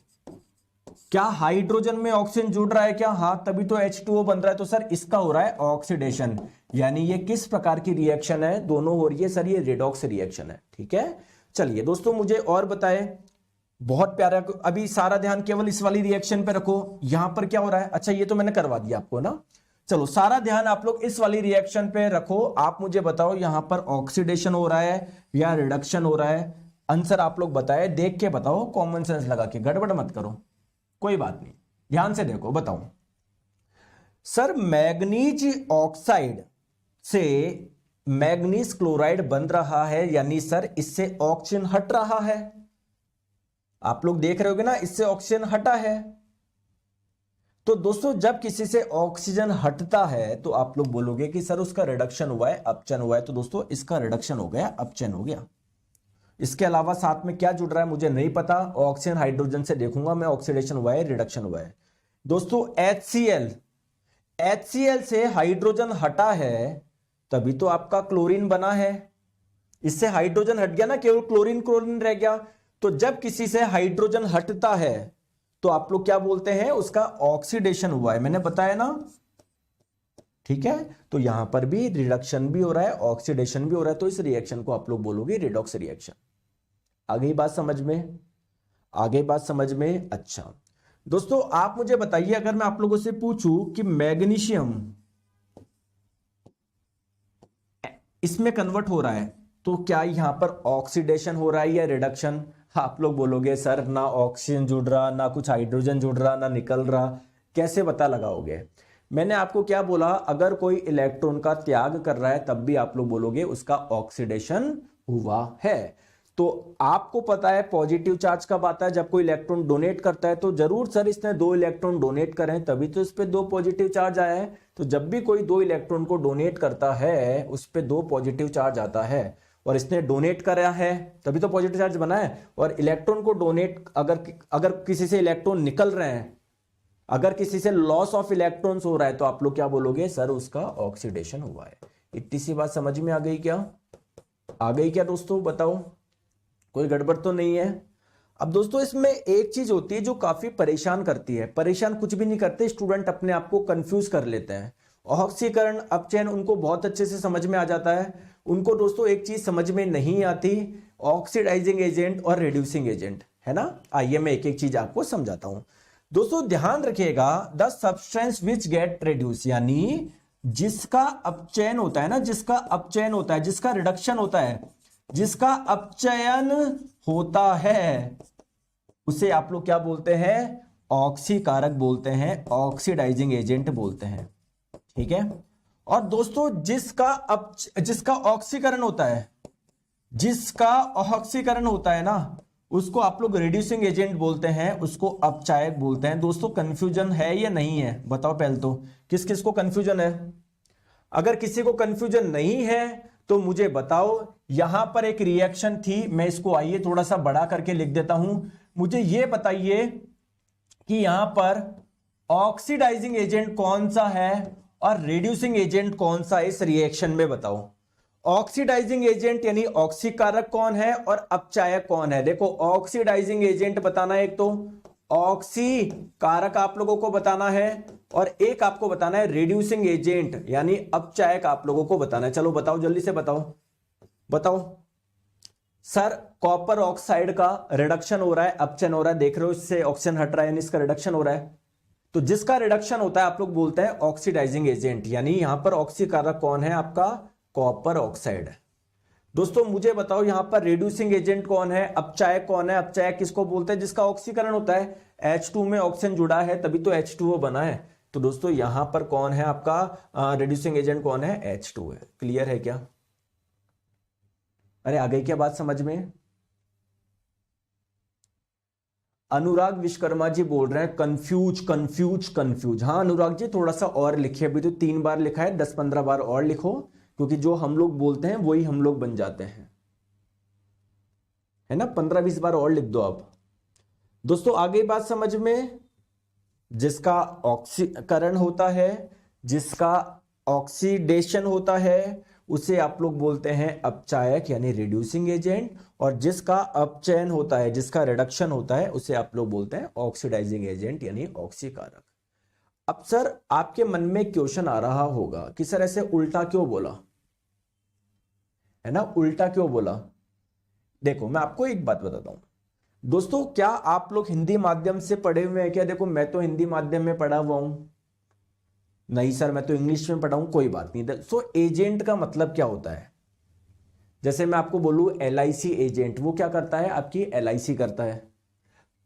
क्या हाइड्रोजन में ऑक्सीजन जुड़ रहा है क्या? हाँ, तभी तो H2O बन रहा है। तो सर इसका हो रहा है ऑक्सीडेशन। यानी ये किस प्रकार की रिएक्शन है? दोनों हो रही है सर, ये रेडॉक्स रिएक्शन है। ठीक है, चलिए दोस्तों मुझे और बताएं। बहुत प्यारा, अभी सारा ध्यान केवल इस वाली रिएक्शन पे रखो। यहां पर क्या हो रहा है? अच्छा ये तो मैंने करवा दिया आपको ना। चलो सारा ध्यान आप लोग इस वाली रिएक्शन पे रखो। आप मुझे बताओ यहां पर ऑक्सीडेशन हो रहा है या रिडक्शन हो रहा है? आंसर आप लोग बताए, देख के बताओ, कॉमन सेंस लगा के, गड़बड़ मत करो, कोई बात नहीं, ध्यान से देखो। बताओ सर मैग्नीज ऑक्साइड से मैग्नीज क्लोराइड बन रहा है, यानी सर इससे ऑक्सीजन हट रहा है। आप लोग देख रहे होगे ना, इससे ऑक्सीजन हटा है। तो दोस्तों जब किसी से ऑक्सीजन हटता है तो आप लोग बोलोगे कि सर उसका रिडक्शन हुआ है, अपचयन हुआ है। तो दोस्तों इसका रिडक्शन हो गया, अपचयन हो गया। इसके अलावा साथ में क्या जुड़ रहा है मुझे नहीं पता, ऑक्सीजन हाइड्रोजन से देखूंगा मैं, ऑक्सीडेशन हुआ है, रिडक्शन हुआ है। दोस्तों HCl से हाइड्रोजन हटा है तभी तो आपका क्लोरीन बना है। इससे हाइड्रोजन हट गया ना, केवल क्लोरीन क्लोरीन रह गया। तो जब किसी से हाइड्रोजन हटता है तो आप लोग क्या बोलते हैं? उसका ऑक्सीडेशन हुआ है, मैंने बताया ना। ठीक है, तो यहां पर भी रिडक्शन भी हो रहा है, ऑक्सीडेशन भी हो रहा है। तो इस रिएक्शन को आप लोग बोलोगे रेडॉक्स रिएक्शन। आ गई बात समझ में? आगे बात समझ में? अच्छा दोस्तों आप मुझे बताइए, अगर मैं आप लोगों से पूछूं कि मैग्नीशियम इसमें कन्वर्ट हो रहा है तो क्या यहां पर ऑक्सीडेशन हो रहा है या रिडक्शन? आप लोग बोलोगे सर ना ऑक्सीजन जुड़ रहा, ना कुछ हाइड्रोजन जुड़ रहा, ना निकल रहा, कैसे पता लगाओगे? मैंने आपको क्या बोला, अगर कोई इलेक्ट्रॉन का त्याग कर रहा है तब भी आप लोग बोलोगे उसका ऑक्सीडेशन हुआ है। तो आपको पता है पॉजिटिव चार्ज कब आता है? जब कोई इलेक्ट्रॉन डोनेट करता है। तो जरूर सर इसने 2 इलेक्ट्रॉन डोनेट करें तभी तो इस पे 2 पॉजिटिव चार्ज आया है। तो जब भी कोई 2 इलेक्ट्रॉन को डोनेट करता है उस पे 2 पॉजिटिव चार्ज आता है, और इसने डोनेट करा है तभी तो पॉजिटिव चार्ज बना है। और इलेक्ट्रॉन को डोनेट अगर किसी से इलेक्ट्रॉन निकल रहे हैं, अगर किसी से लॉस ऑफ इलेक्ट्रॉन्स हो रहा है तो आप लोग क्या बोलोगे? सर उसका ऑक्सीडेशन हुआ है। इतनी सी बात समझ में आ गई क्या? आ गई क्या दोस्तों? बताओ, कोई गड़बड़ तो नहीं है? अब दोस्तों इसमें एक चीज होती है जो काफी परेशान करती है। परेशान कुछ भी नहीं करते, स्टूडेंट अपने आप को कंफ्यूज कर लेते हैं। ऑक्सीकरण अपचयन उनको बहुत अच्छे से समझ में आ जाता है। उनको दोस्तों एक चीज समझ में नहीं आती, ऑक्सीडाइजिंग एजेंट और रिड्यूसिंग एजेंट, है ना। आइए मैं एक एक चीज आपको समझाता हूं। दोस्तों ध्यान रखिएगा, the substance which get reduce, यानी जिसका अपचयन होता है ना, जिसका अपचयन होता है, जिसका रिडक्शन होता है, जिसका अपचयन होता है, उसे आप लोग क्या बोलते हैं? ऑक्सीकारक बोलते हैं, ऑक्सीडाइजिंग एजेंट बोलते हैं। ठीक है, और दोस्तों जिसका ऑक्सीकरण होता है, जिसका ऑक्सीकरण होता है ना, उसको आप लोग रिड्यूसिंग एजेंट बोलते हैं, उसको अपचायक बोलते हैं। दोस्तों कंफ्यूजन है या नहीं है? बताओ पहले तो, किस किस को कंफ्यूजन है? अगर किसी को कंफ्यूजन नहीं है तो मुझे बताओ। यहां पर एक रिएक्शन थी, मैं इसको आइए थोड़ा सा बड़ा करके लिख देता हूं। मुझे यह बताइए कि यहां पर ऑक्सीडाइजिंग एजेंट कौन सा है और रिड्यूसिंग एजेंट कौन सा है इस रिएक्शन में? बताओ। ऑक्सीडाइजिंग एजेंट यानी ऑक्सीकारक कौन है और अपचायक कौन है? देखो ऑक्सीडाइजिंग एजेंट बताना है एक तो, ऑक्सीकारक आप लोगों को बताना है, और एक आपको बताना है रिड्यूसिंग एजेंट यानी अपचायक आप लोगों को बताना है। चलो बताओ, जल्दी से बताओ। बताओ सर, कॉपर ऑक्साइड का रिडक्शन हो रहा है, अपचयन हो रहा है, देख रहे हो इससे ऑक्सीजन हट रहा है यानी इसका रिडक्शन हो रहा है। तो जिसका रिडक्शन होता है आप लोग बोलते हैं ऑक्सीडाइजिंग एजेंट, यानी यहां पर ऑक्सीकारक कौन है आपका, कॉपर ऑक्साइड है। दोस्तों मुझे बताओ यहां पर रिड्यूसिंग एजेंट कौन है, अपचायक कौन है। अपचायक किसको बोलते हैं, जिसका ऑक्सीकरण होता है, H2 में ऑक्सीजन जुड़ा है तभी तो H2O बना है। तो दोस्तों यहां पर कौन है आपका रिड्यूसिंग एजेंट, कौन है, H2 है। क्लियर है क्या? अरे आ गई क्या बात समझ में? अनुराग विश्वकर्मा जी बोल रहे हैं कंफ्यूज कंफ्यूज कंफ्यूज। हाँ अनुराग जी थोड़ा सा और लिखिए, अभी तो 3 बार लिखा है, 10-15 बार और लिखो, क्योंकि जो हम लोग बोलते हैं वही हम लोग बन जाते हैं, है ना। 15-20 बार और लिख दो आप। दोस्तों आ गई बात समझ में? जिसका ऑक्सीकरण होता है, जिसका ऑक्सीडेशन होता है, उसे आप लोग बोलते हैं अपचायक यानी रिड्यूसिंग एजेंट, और जिसका अपचयन होता है, जिसका रिडक्शन होता है, उसे आप लोग बोलते हैं ऑक्सीडाइजिंग एजेंट यानी ऑक्सीकारक। अब सर आपके मन में क्वेश्चन आ रहा होगा कि सर ऐसे उल्टा क्यों बोला, है ना, उल्टा क्यों बोला। देखो मैं आपको एक बात बताता हूं दोस्तों, क्या आप लोग हिंदी माध्यम से पढ़े हुए हैं क्या? देखो मैं तो हिंदी माध्यम में पढ़ा हुआ हूं। नहीं सर मैं तो इंग्लिश में पढ़ा हूं, कोई बात नहीं। सो एजेंट का मतलब क्या होता है, जैसे मैं आपको बोलूं LIC एजेंट, वो क्या करता है, आपकी LIC करता है।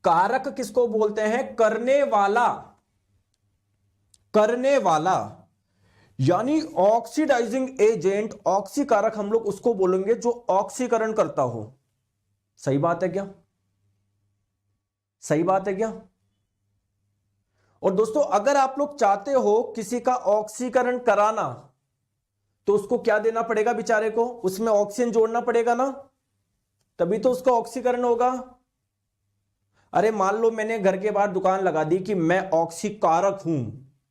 कारक किसको बोलते हैं, करने वाला, करने वाला यानी ऑक्सीडाइजिंग एजेंट, ऑक्सीकारक हम लोग उसको बोलेंगे जो ऑक्सीकरण करता हो। सही बात है क्या? सही बात है क्या? और दोस्तों अगर आप लोग चाहते हो किसी का ऑक्सीकरण कराना, तो उसको क्या देना पड़ेगा बेचारे को, उसमें ऑक्सीजन जोड़ना पड़ेगा ना, तभी तो उसका ऑक्सीकरण होगा। अरे मान लो मैंने घर के बाहर दुकान लगा दी कि मैं ऑक्सीकारक हूं,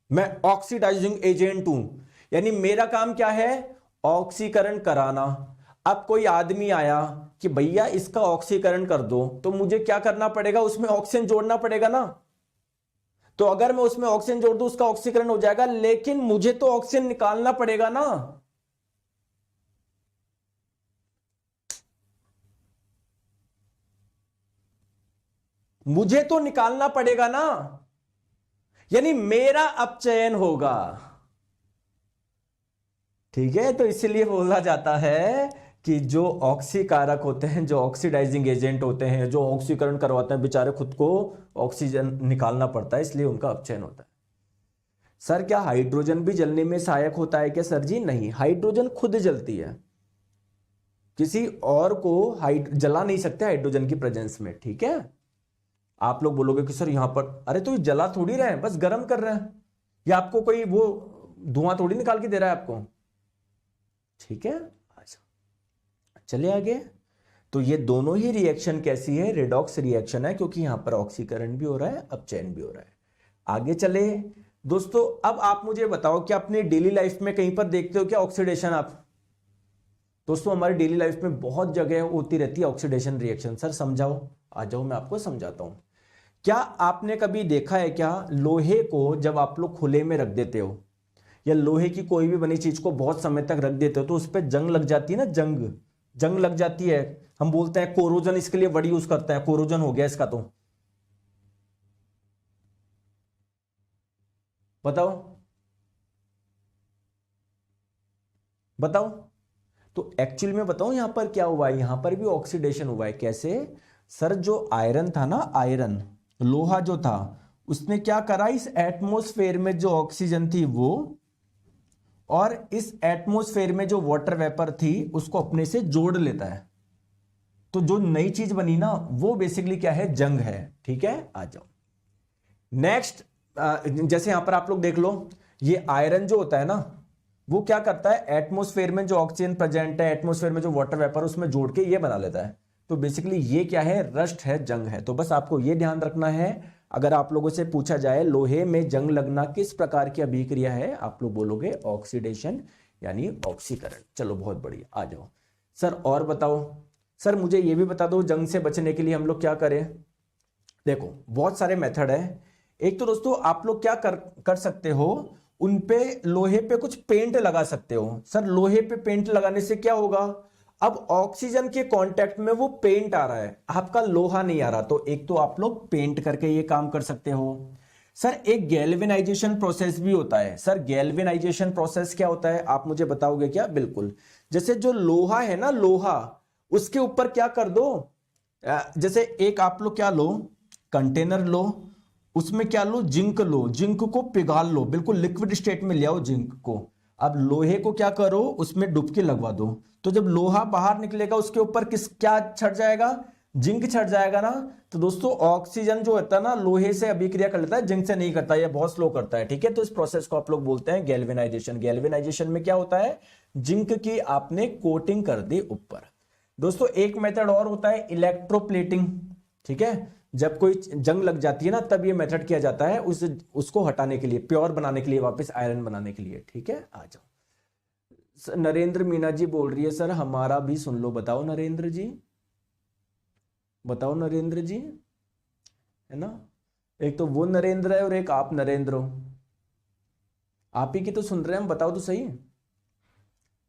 मैं ऑक्सीडाइजिंग एजेंट हूं, यानी मेरा काम क्या है, ऑक्सीकरण कराना। अब कोई आदमी आया कि भैया इसका ऑक्सीकरण कर दो, तो मुझे क्या करना पड़ेगा, उसमें ऑक्सीजन जोड़ना पड़ेगा ना। तो अगर मैं उसमें ऑक्सीजन जोड़ दूं उसका ऑक्सीकरण हो जाएगा, लेकिन मुझे तो ऑक्सीजन निकालना पड़ेगा ना। मुझे तो निकालना पड़ेगा ना, यानी मेरा अपचयन होगा। ठीक है, तो इसलिए बोला जाता है कि जो ऑक्सीकारक होते हैं, जो ऑक्सीडाइजिंग एजेंट होते हैं, जो ऑक्सीकरण करवाते हैं, बेचारे खुद को ऑक्सीजन निकालना पड़ता है, इसलिए उनका अपचयन होता है। सर क्या हाइड्रोजन भी जलने में सहायक होता है क्या? सर जी नहीं, हाइड्रोजन खुद जलती है, किसी और को जला नहीं सकते हाइड्रोजन की प्रेजेंस में। ठीक है, आप लोग बोलोगे कि सर यहां पर, अरे तो ये जला थोड़ी रहे हैं, बस गर्म कर रहे हैं, या आपको कोई वो धुआं थोड़ी निकाल के दे रहा है आपको। ठीक है, अच्छा चलिए आगे। तो ये दोनों ही रिएक्शन कैसी है, रिडॉक्स रिएक्शन है, क्योंकि यहां पर ऑक्सीकरण भी हो रहा है, अपचयन भी हो रहा है। आगे चले दोस्तों, अब आप मुझे बताओ कि अपने डेली लाइफ में कहीं पर देखते हो क्या ऑक्सीडेशन आप? दोस्तों हमारी डेली लाइफ में बहुत जगह होती रहती है ऑक्सीडेशन रिएक्शन। सर समझाओ, आ जाओ मैं आपको समझाता हूं। क्या आपने कभी देखा है क्या, लोहे को जब आप लोग खुले में रख देते हो, या लोहे की कोई भी बनी चीज को बहुत समय तक रख देते हो, तो उस पर जंग लग जाती है ना, जंग लग जाती है। हम बोलते हैं कोरोजन, इसके लिए वर्ड यूज करते हैं, कोरोजन हो गया इसका। तो बताओ बताओ। तो एक्चुअली में बताऊं यहां पर क्या हुआ है, यहां पर भी ऑक्सीडेशन हुआ है। कैसे? सर जो आयरन था ना, आयरन लोहा जो था, उसने क्या करा, इस एटमॉस्फेयर में जो ऑक्सीजन थी वो, और इस एटमॉस्फेयर में जो वाटर वेपर थी उसको अपने से जोड़ लेता है। तो जो नई चीज बनी ना, वो बेसिकली क्या है, जंग है। ठीक है, आ जाओ नेक्स्ट। जैसे यहां पर आप लोग देख लो, ये आयरन जो होता है ना, वो क्या करता है, एटमॉस्फेयर में जो ऑक्सीजन प्रेजेंट है, एटमॉस्फेयर में जो वाटर वेपर उसमें जोड़ के ये बना लेता है। तो बेसिकली ये क्या है, रस्ट है, जंग है। तो बस आपको ये ध्यान रखना है, अगर आप लोगों से पूछा जाए लोहे में जंग लगना किस प्रकार की अभिक्रिया है, आप लोग बोलोगे ऑक्सीडेशन यानी ऑक्सीकरण। चलो बहुत बढ़िया, आ जाओ। सर और बताओ, सर मुझे ये भी बता दो जंग से बचने के लिए हम लोग क्या करें। देखो बहुत सारे मेथड है। एक तो दोस्तों आप लोग क्या कर सकते हो, उन पे लोहे पे कुछ पेंट लगा सकते हो। सर लोहे पे पेंट लगाने से क्या होगा, अब ऑक्सीजन के कांटेक्ट में वो पेंट आ रहा है, आपका लोहा नहीं आ रहा, तो एक तो आप लोग पेंट करके ये काम कर सकते हो। सर एक गैल्वेनाइजेशन प्रोसेस भी होता है। सर गैल्वेनाइजेशन प्रोसेस क्या होता है आप मुझे बताओगे क्या? बिल्कुल, जैसे जो लोहा है ना, लोहा उसके ऊपर क्या कर दो, जैसे एक आप लोग क्या लो, कंटेनर लो, उसमें क्या लो, जिंक लो, जिंक को पिघाल लो, बिल्कुल लिक्विड स्टेट में ले आओ जिंक को। अब लोहे को क्या करो, उसमें डुबकी लगवा दो, तो जब लोहा बाहर निकलेगा उसके ऊपर क्या छट जाएगा, जिंक छट जाएगा ना। तो दोस्तों ऑक्सीजन जो होता है ना, लोहे से अभिक्रिया कर लेता है, जिंक से नहीं करता, ये बहुत स्लो करता है, ठीक है। तो इस प्रोसेस को आप लोग बोलते हैं गैल्वेनाइजेशन। गैल्वेनाइजेशन में क्या होता है, जिंक की आपने कोटिंग कर दी ऊपर। दोस्तों एक मेथड और होता है इलेक्ट्रोप्लेटिंग, ठीक है। जब कोई जंग लग जाती है ना, तब ये मेथड किया जाता है उसको हटाने के लिए, प्योर बनाने के लिए, वापस आयरन बनाने के लिए, ठीक है। आ जाओ। नरेंद्र मीना जी बोल रही है सर हमारा भी सुन लो, बताओ नरेंद्र जी, बताओ नरेंद्र जी, है ना। एक तो वो नरेंद्र है और एक आप नरेंद्र हो, आप ही की तो सुन रहे हैं हम, बताओ तो सही।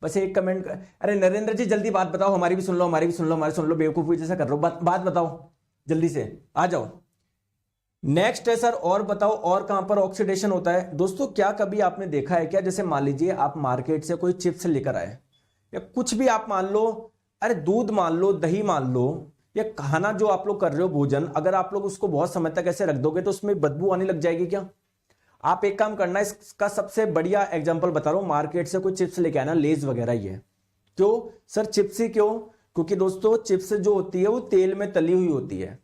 बस एक कमेंट अरे नरेंद्र जी जल्दी बात बताओ, हमारी भी सुन लो, हमारी भी सुन लो, हमारी सुन लो, बेवकूफी जैसा कर रहे हो, बात बताओ जल्दी से, आ जाओ। नेक्स्ट है सर, और बताओ और कहां पर ऑक्सीडेशन होता है। दोस्तों क्या कभी आपने देखा है क्या, जैसे मान लीजिए आप मार्केट से कोई चिप्स लेकर आए, या कुछ भी आप मान लो, अरे दूध मान लो, दही मान लो, या खाना जो आप लोग कर रहे हो भोजन, अगर आप लोग उसको बहुत समय तक ऐसे रख दोगे तो उसमें बदबू आने लग जाएगी क्या। आप एक काम करना, इसका सबसे बढ़िया एग्जांपल बता रहा हूं, मार्केट से कोई चिप्स लेके आना, लेज वगैरह ही है। क्यों सर चिप्स ही क्यों, क्योंकि दोस्तों चिप्स जो होती है वो तेल में तली हुई होती है।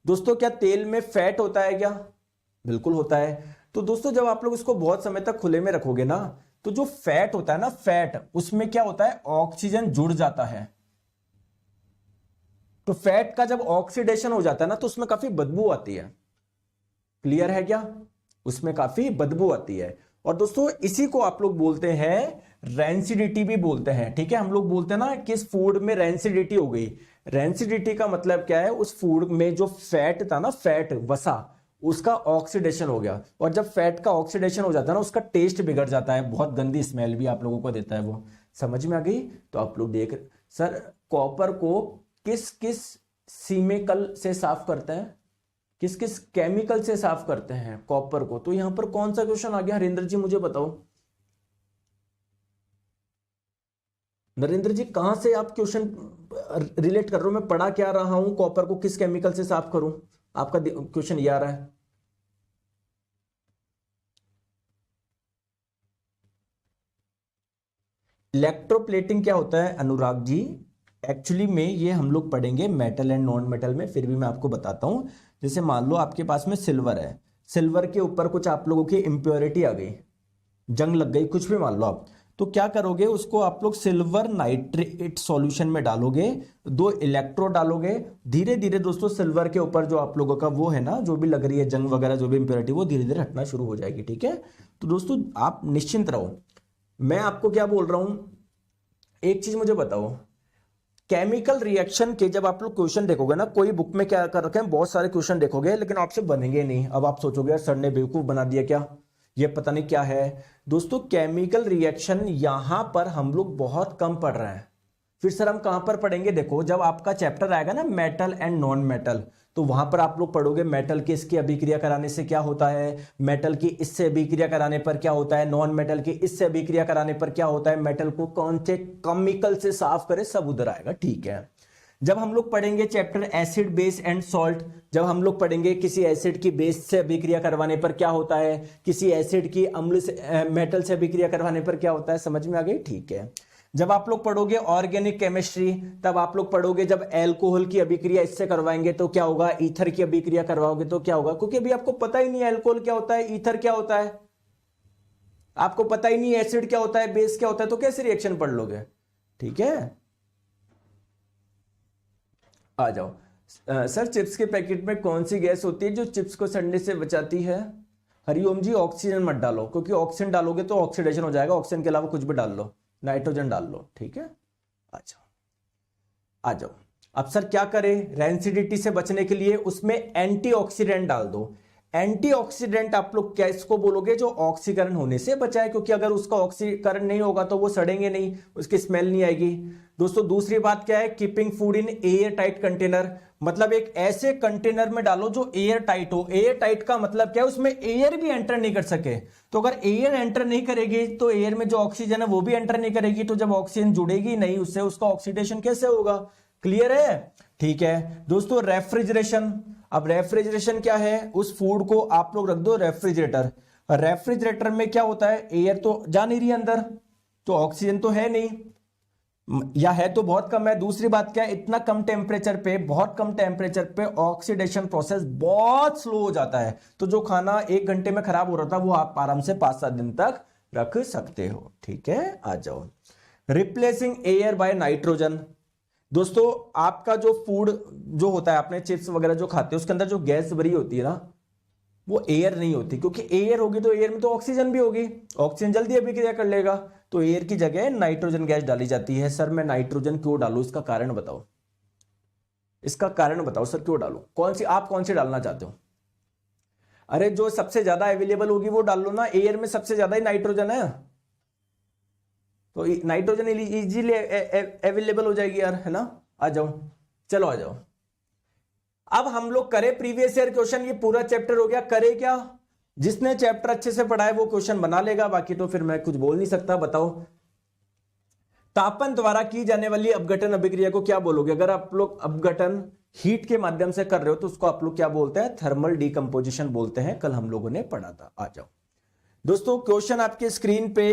दोस्तों क्या तेल में फैट होता है क्या, बिल्कुल होता है। तो दोस्तों जब आप लोग उसको बहुत समय तक खुले में रखोगे ना, तो जो फैट होता है ना, फैट उसमें क्या होता है, ऑक्सीजन जुड़ जाता है। तो फैट का जब ऑक्सीडेशन हो जाता है ना, तो उसमें काफी बदबू आती है। क्लियर है क्या, उसमें काफी बदबू आती है। और दोस्तों इसी को आप लोग बोलते हैं रेंसिडिटी भी बोलते हैं, ठीक है। हम लोग बोलते हैं ना कि इस फूड में रेंसिडिटी हो गई। रेंसिडिटी का मतलब क्या है, उस फूड में जो फैट था ना, फैट वसा, उसका ऑक्सीडेशन हो गया। और जब फैट का ऑक्सीडेशन हो जाता है ना, उसका टेस्ट बिगड़ जाता है, बहुत गंदी स्मेल भी आप लोगों को देता है वो। समझ में आ गई। तो आप लोग देख सर कॉपर को किस किस सीमेकल से साफ करते हैं, किस किस केमिकल से साफ करते हैं कॉपर को। तो यहां पर कौन सा क्वेश्चन आ गया हरिंद्र जी मुझे बताओ। नरेंद्र जी कहां से आप क्वेश्चन रिलेट कर रहे हो, मैं पढ़ा क्या रहा हूं, कॉपर को किस केमिकल से साफ करूं, आपका क्वेश्चन ये आ रहा है। इलेक्ट्रोप्लेटिंग क्या होता है अनुराग जी, एक्चुअली में ये हम लोग पढ़ेंगे मेटल एंड नॉन मेटल में, फिर भी मैं आपको बताता हूं। जैसे मान लो आपके पास में सिल्वर है, सिल्वर के ऊपर कुछ आप लोगों की इंप्योरिटी आ गई, जंग लग गई, कुछ भी मान लो आप, तो क्या करोगे, उसको आप लोग सिल्वर नाइट्रेट सॉल्यूशन में डालोगे, 2 इलेक्ट्रोड डालोगे, धीरे धीरे दोस्तों सिल्वर के ऊपर जो आप लोगों का वो है ना, जो भी लग रही है जंग वगैरह, जो भी इंप्योरिटी, वो धीरे धीरे हटना शुरू हो जाएगी, ठीक है। तो दोस्तों आप निश्चिंत रहो। मैं आपको क्या बोल रहा हूं, एक चीज मुझे बताओ, केमिकल रिएक्शन के जब आप लोग क्वेश्चन देखोगे ना, कोई बुक में क्या कर रखे हैं, बहुत सारे क्वेश्चन देखोगे, लेकिन आपसे बनेंगे नहीं। अब आप सोचोगे यार सर ने बेवकूफ बना दिया क्या, ये पता नहीं क्या है। दोस्तों केमिकल रिएक्शन यहां पर हम लोग बहुत कम पढ़ रहे हैं। फिर सर हम कहां पर पढ़ेंगे, देखो जब आपका चैप्टर आएगा ना मेटल एंड नॉन मेटल, तो वहां पर आप लोग पढ़ोगे मेटल की इसकी अभिक्रिया कराने से क्या होता है, मेटल की इससे अभिक्रिया कराने पर क्या होता है, नॉन मेटल की इससे अभिक्रिया कराने पर क्या होता है, मेटल को कौन से केमिकल से साफ करे, सब उधर आएगा, ठीक है। जब हम लोग पढ़ेंगे chapter acid base and salt, जब हम लोग पढ़ेंगे किसी एसिड की बेस से अभिक्रिया करवाने पर क्या होता है, किसी एसिड की अम्ल से मेटल से अभिक्रिया करवाने पर क्या होता है, समझ में आ गई, ठीक है। जब आप लोग पढ़ोगे ऑर्गेनिक केमिस्ट्री, तब आप लोग पढ़ोगे जब एल्कोहल की अभिक्रिया इससे करवाएंगे तो क्या होगा, ईथर की अभिक्रिया करवाओगे तो क्या होगा, क्योंकि अभी आपको पता ही नहीं है एल्कोहल क्या होता है, ईथर क्या होता है, आपको पता ही नहीं है एसिड क्या होता है, बेस क्या होता है, तो कैसे रिएक्शन पढ़ लोगे, ठीक है। आ जाओ। सर चिप्स के पैकेट में कौन सी गैस होती है जो चिप्स को सड़ने से बचाती है। हरिओम जी ऑक्सीजन मत डालो, क्योंकि ऑक्सीजन डालोगे तो ऑक्सीडेशन हो जाएगा, ऑक्सीजन के अलावा कुछ भी डाल लो, नाइट्रोजन डाल लो, ठीक है। आ जाओ आ जाओ। अब सर क्या करें, रेंसिडिटी से बचने के लिए उसमें एंटीऑक्सीडेंट डाल दो। एंटीऑक्सीडेंट आप लोग क्या इसको बोलोगे, जो ऑक्सीकरण होने से बचाए, क्योंकि अगर उसका ऑक्सीकरण नहीं होगा तो वो सड़ेंगे नहीं, उसकी स्मेल नहीं आएगी। दोस्तों दूसरी बात क्या है, keeping food in air tight container, मतलब एक ऐसे कंटेनर में डालो जो एयर टाइट हो। एयर टाइट का मतलब क्या है, उसमें एयर भी एंटर नहीं कर सके। तो अगर एयर एंटर नहीं करेगी तो एयर में जो ऑक्सीजन है वो भी एंटर नहीं करेगी, तो जब ऑक्सीजन जुड़ेगी नहीं उससे, उसका ऑक्सीडेशन कैसे होगा। क्लियर है, ठीक है। दोस्तों रेफ्रिजरेशन, अब रेफ्रिजरेशन क्या है, उस फूड को आप लोग रख दो रेफ्रिजरेटर। रेफ्रिजरेटर में क्या होता है, एयर तो जा नहीं रही अंदर, तो ऑक्सीजन तो है नहीं, या है तो बहुत कम है। दूसरी बात क्या है, इतना कम टेम्परेचर पे, बहुत कम टेम्परेचर पे ऑक्सीडेशन प्रोसेस बहुत स्लो हो जाता है, तो जो खाना 1 घंटे में खराब हो रहा था वो आप आराम से 5-7 दिन तक रख सकते हो। ठीक है, आ जाओ। रिप्लेसिंग एयर बाय नाइट्रोजन, दोस्तों आपका जो फूड जो होता है, आपने चिप्स वगैरह जो खाते हैं उसके अंदर जो गैस भरी होती है ना, वो एयर नहीं होती, क्योंकि एयर होगी तो एयर में तो ऑक्सीजन भी होगी, ऑक्सीजन जल्दी अभिक्रिया कर लेगा, तो एयर की जगह नाइट्रोजन गैस डाली जाती है। सर मैं नाइट्रोजन क्यों डालूं, इसका कारण बताओ, इसका कारण बताओ सर क्यों डालूं, आप कौन सी डालना चाहते हो। अरे जो सबसे ज्यादा अवेलेबल होगी वो डाल लो ना, एयर में सबसे ज्यादा ही नाइट्रोजन है, तो नाइट्रोजन इजीली अवेलेबल हो जाएगी यार, है ना। आ जाओ, चलो आ जाओ। अब हम लोग करें प्रीवियस ईयर क्वेश्चन, ये पूरा चैप्टर हो गया। करे क्या, जिसने चैप्टर अच्छे से पढ़ा है वो क्वेश्चन बना लेगा, बाकी तो फिर मैं कुछ बोल नहीं सकता। बताओ, तापन द्वारा की जाने वाली अपघटन अभिक्रिया को क्या बोलोगे। अगर आप लोग अपघटन हीट के माध्यम से कर रहे हो तो उसको आप लोग क्या बोलते हैं, थर्मल डिकम्पोजिशन बोलते हैं, कल हम लोगों ने पढ़ा था। आ जाओ दोस्तों, क्वेश्चन आपके स्क्रीन पे,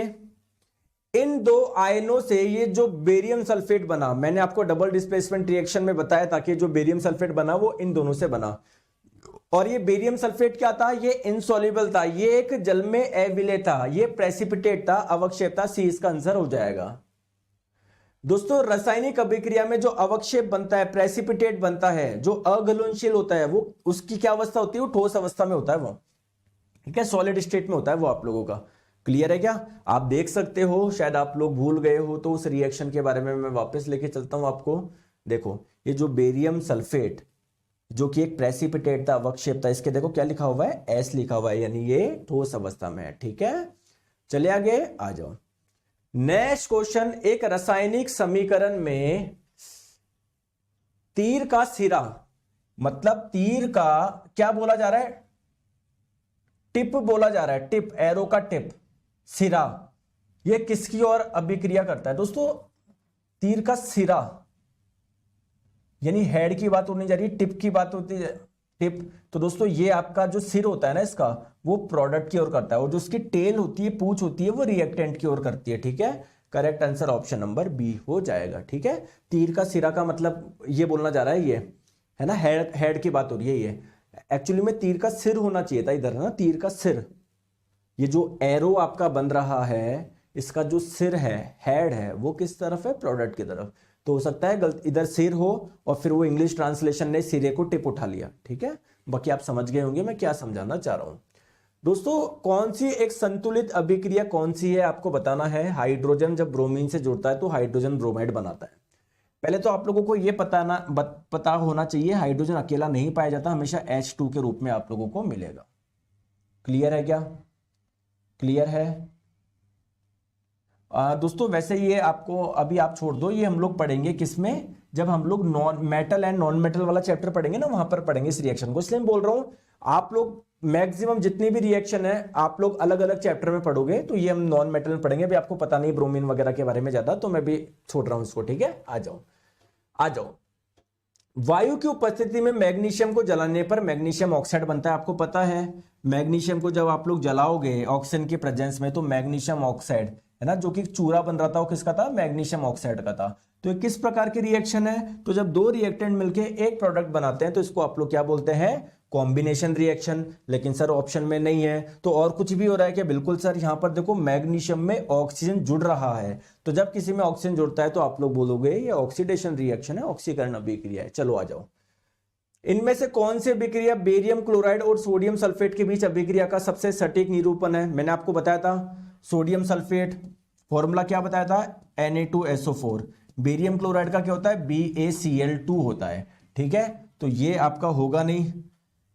इन दो आयनों से ये जो बेरियम सल्फेट बना, मैंने आपको डबल डिस्प्लेसमेंट रिएक्शन में बताया था कि जो बेरियम सल्फेट बना वो इन दोनों से बना, और ये बेरियम सल्फेट क्या था, ये इनसॉल्युबल था, ये एक जल में अविलेय था, ये प्रेसिपिटेट था, अवक्षेप था। सी इसका आंसर हो जाएगा। दोस्तों रासायनिक अभिक्रिया में जो अवक्षेप बनता है, प्रेसिपिटेट बनता है, जो अघुलनशील होता है, वो उसकी क्या अवस्था होती है, वो ठोस अवस्था में होता है वो, ठीक है, सॉलिड स्टेट में होता है वो आप लोगों का। क्लियर है क्या, आप देख सकते हो, शायद आप लोग भूल गए हो तो उस रिएक्शन के बारे में मैं वापस लेके चलता हूं आपको। देखो ये जो बेरियम सल्फेट जो कि एक प्रेसिपिटेट था, अवक्षेप था, इसके देखो क्या लिखा हुआ है, एस लिखा हुआ है, यानी ये ठोस अवस्था में है। ठीक है, चले आगे, आ जाओ। नेक्स्ट क्वेश्चन, एक रासायनिक समीकरण में तीर का सिरा, मतलब तीर का क्या बोला जा रहा है, टिप बोला जा रहा है, टिप, एरो का टिप, सिरा, ये किसकी ओर अभिक्रिया करता है। दोस्तों तीर का सिरा यानी हेड की बात होने जा रही है, टिप की बात होती है, टिप, तो दोस्तों ये आपका जो सिर होता है ना इसका, वो प्रोडक्ट की ओर करता है, और जो उसकी टेल होती है, पूंछ होती है, वो रिएक्टेंट की ओर करती है। ठीक है, correct answer option number B हो जाएगा। ठीक है, तीर का सिरा का मतलब ये बोलना जा रहा है, ये है ना, हेड की बात हो रही है, ये एक्चुअली में तीर का सिर होना चाहिए था इधर, ना, तीर का सिर, ये जो एरो आपका बन रहा है, इसका जो सिर है, हेड है, वो किस तरफ है, प्रोडक्ट की तरफ, तो हो सकता है गलत इधर सिर हो और फिर वो इंग्लिश ट्रांसलेशन ने सिरे को टिप उठा लिया। ठीक है, बाकी आप समझ गए होंगे मैं क्या समझाना चाह रहा हूं। दोस्तों कौन सी एक संतुलित अभिक्रिया कौन सी है आपको बताना है। हाइड्रोजन जब ब्रोमीन से जुड़ता है तो हाइड्रोजन ब्रोमाइड बनाता है। पहले तो आप लोगों को यह पता होना चाहिए, हाइड्रोजन अकेला नहीं पाया जाता, हमेशा H2 के रूप में आप लोगों को मिलेगा। क्लियर है क्या, क्लियर है। दोस्तों वैसे ये आपको अभी आप छोड़ दो, ये हम लोग पढ़ेंगे किसमें, जब हम लोग non metal and non metal वाला चैप्टर पढ़ेंगे ना, वहां पर पढ़ेंगे इस रिएक्शन को। इसलिए मैं बोल रहा हूं आप लोग मैक्सिमम जितनी भी रिएक्शन है आप लोग अलग अलग चैप्टर में पढ़ोगे, तो ये हम नॉन मेटल में पढ़ेंगे। अभी आपको पता नहीं ब्रोमीन वगैरह के बारे में ज्यादा, तो मैं भी छोड़ रहा हूं इसको। ठीक है, आ जाओ आ जाओ। वायु की उपस्थिति में मैग्नीशियम को जलाने पर मैग्नीशियम ऑक्साइड बनता है, आपको पता है। मैग्नीशियम को जब आप लोग जलाओगे ऑक्सीजन के प्रेजेंस में, तो मैग्नीशियम ऑक्साइड है ना, जो कि चूरा बन रहा था, वो किसका था, मैग्नीशियम ऑक्साइड का था। तो ये किस प्रकार की रिएक्शन है, तो जब दो रिएक्टेंट मिलके एक प्रोडक्ट बनाते हैं तो इसको आप लोग क्या बोलते हैं, कॉम्बिनेशन रिएक्शन। लेकिन सर ऑप्शन में नहीं है, तो और कुछ भी हो रहा है क्या, बिल्कुल सर, यहां पर देखो मैग्नीशियम में ऑक्सीजन जुड़ रहा है, तो जब किसी में ऑक्सीजन जुड़ता है तो आप लोग बोलोगे ये ऑक्सीडेशन रिएक्शन है, ऑक्सीकरण अभिक्रिया है। चलो आ जाओ। इनमें से कौन सी अभिक्रिया बेरियम क्लोराइड और सोडियम सल्फेट के बीच अभिक्रिया का सबसे सटीक निरूपण है। मैंने आपको बताया था सोडियम सल्फेट फॉर्मूला क्या बताया था, Na2SO4। बेरियम क्लोराइड का क्या होता है, BaCl2 होता है। ठीक है, तो ये आपका होगा नहीं,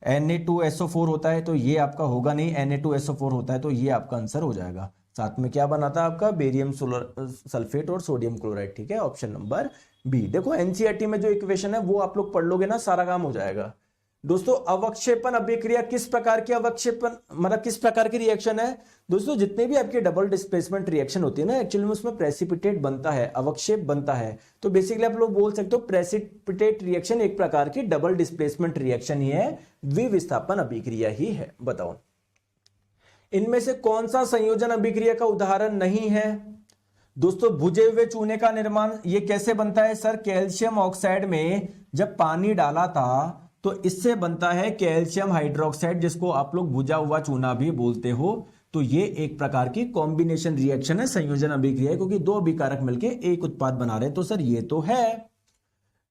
Na2SO4 होता है तो ये आपका होगा नहीं, Na2SO4 होता है तो ये आपका आंसर हो जाएगा। साथ में क्या बनाता है आपका बेरियम सल्फेट और सोडियम क्लोराइड, ठीक है, ऑप्शन नंबर बी। देखो एनसीईआरटी में जो इक्वेशन है वो आप लोग पढ़ लोगे ना, सारा काम हो जाएगा। दोस्तों अवक्षेपण अभिक्रिया किस प्रकार की अवक्षेपण मतलब किस प्रकार की रिएक्शन है? दोस्तों जितने भी आपके डबल डिस्प्लेसमेंट रिएक्शन होती है ना, एक्चुअली में उसमें प्रेसिपिटेट बनता है, अवक्षेप बनता है। तो बेसिकली आप लोग बोल सकते हो प्रेसिपिटेट रिएक्शन एक प्रकार की डबल डिस्प्लेसमेंट रिएक्शन ही है, विस्थापन अभिक्रिया ही है। बताओ इनमें से कौन सा संयोजन अभिक्रिया का उदाहरण नहीं है? दोस्तों भुजे हुए चूने का निर्माण ये कैसे बनता है? सर कैल्शियम ऑक्साइड में जब पानी डाला था तो इससे बनता है कैल्शियम हाइड्रोक्साइड, जिसको आप लोग भुजा हुआ चूना भी बोलते हो। तो ये एक प्रकार की कॉम्बिनेशन रिएक्शन है, संयोजन अभिक्रिया है, क्योंकि दो अभिकारक मिलके एक उत्पाद बना रहे हैं। तो सर ये तो है।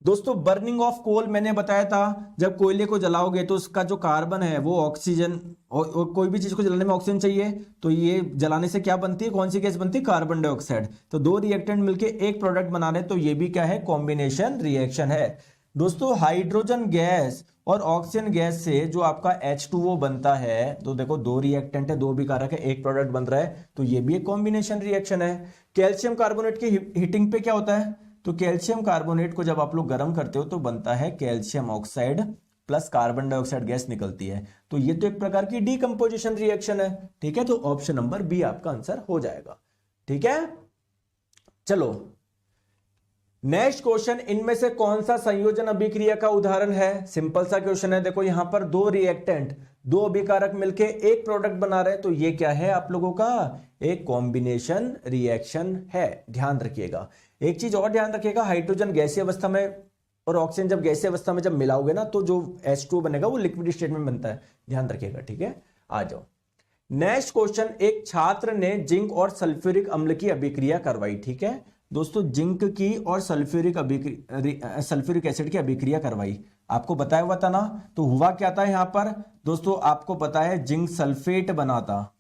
दोस्तों बर्निंग ऑफ कोल मैंने बताया था, जब कोयले को जलाओगे तो उसका जो कार्बन है वो ऑक्सीजन, और कोई भी चीज को जलाने में ऑक्सीजन चाहिए, तो ये जलाने से क्या बनती है, कौन सी गैस बनती है, कार्बन डाइऑक्साइड। तो दो रिएक्टेंट मिलके एक प्रोडक्ट बना रहे हैं, तो ये भी क्या है, कॉम्बिनेशन रिएक्शन है। दोस्तों हाइड्रोजन गैस और ऑक्सीजन गैस से जो आपका H2O बनता है, तो देखो दो रिएक्टेंट है, दो अभिकारक है, एक प्रोडक्ट बन रहा है, तो ये भी एक कॉम्बिनेशन रिएक्शन है। कैल्शियम कार्बोनेट की हीटिंग पे क्या होता है, तो कैल्शियम कार्बोनेट को जब आप लोग गर्म करते हो तो बनता है calcium oxide plus carbon dioxide gas निकलती है। तो ये तो एक प्रकार की डीकंपोजिशन रिएक्शन है, ठीक है। तो ऑप्शन नंबर बी आपका आंसर हो जाएगा, ठीक है। चलो नेक्स्ट क्वेश्चन, इनमें से कौन सा संयोजन अभिक्रिया का उदाहरण है? सिंपल सा क्वेश्चन है। देखो यहां पर दो रिएक्टेंट, दो अभिकारक मिलके एक प्रोडक्ट बना रहे हैं, तो ये क्या है आप लोगों का, एक कॉम्बिनेशन रिएक्शन है। ध्यान रखिएगा एक चीज और, ध्यान रखिएगा हाइड्रोजन गैसीय अवस्था में और ऑक्सीजन जब गैसीय अवस्था में जब मिलाओगे ना, तो जो H2 बनेगा वो लिक्विड स्टेट में बनता है, ध्यान रखिएगा, ठीक है। आ जाओ नेक्स्ट क्वेश्चन, एक छात्र ने जिंक और सल्फ्यूरिक अम्ल की अभिक्रिया करवाई, ठीक है। दोस्तों जिंक की और सल्फ्यूरिक एसिड की अभिक्रिया करवाई, आपको बताया हुआ था ना। तो हुआ क्या था यहां पर दोस्तों, आपको पता है जिंक सल्फेट बना था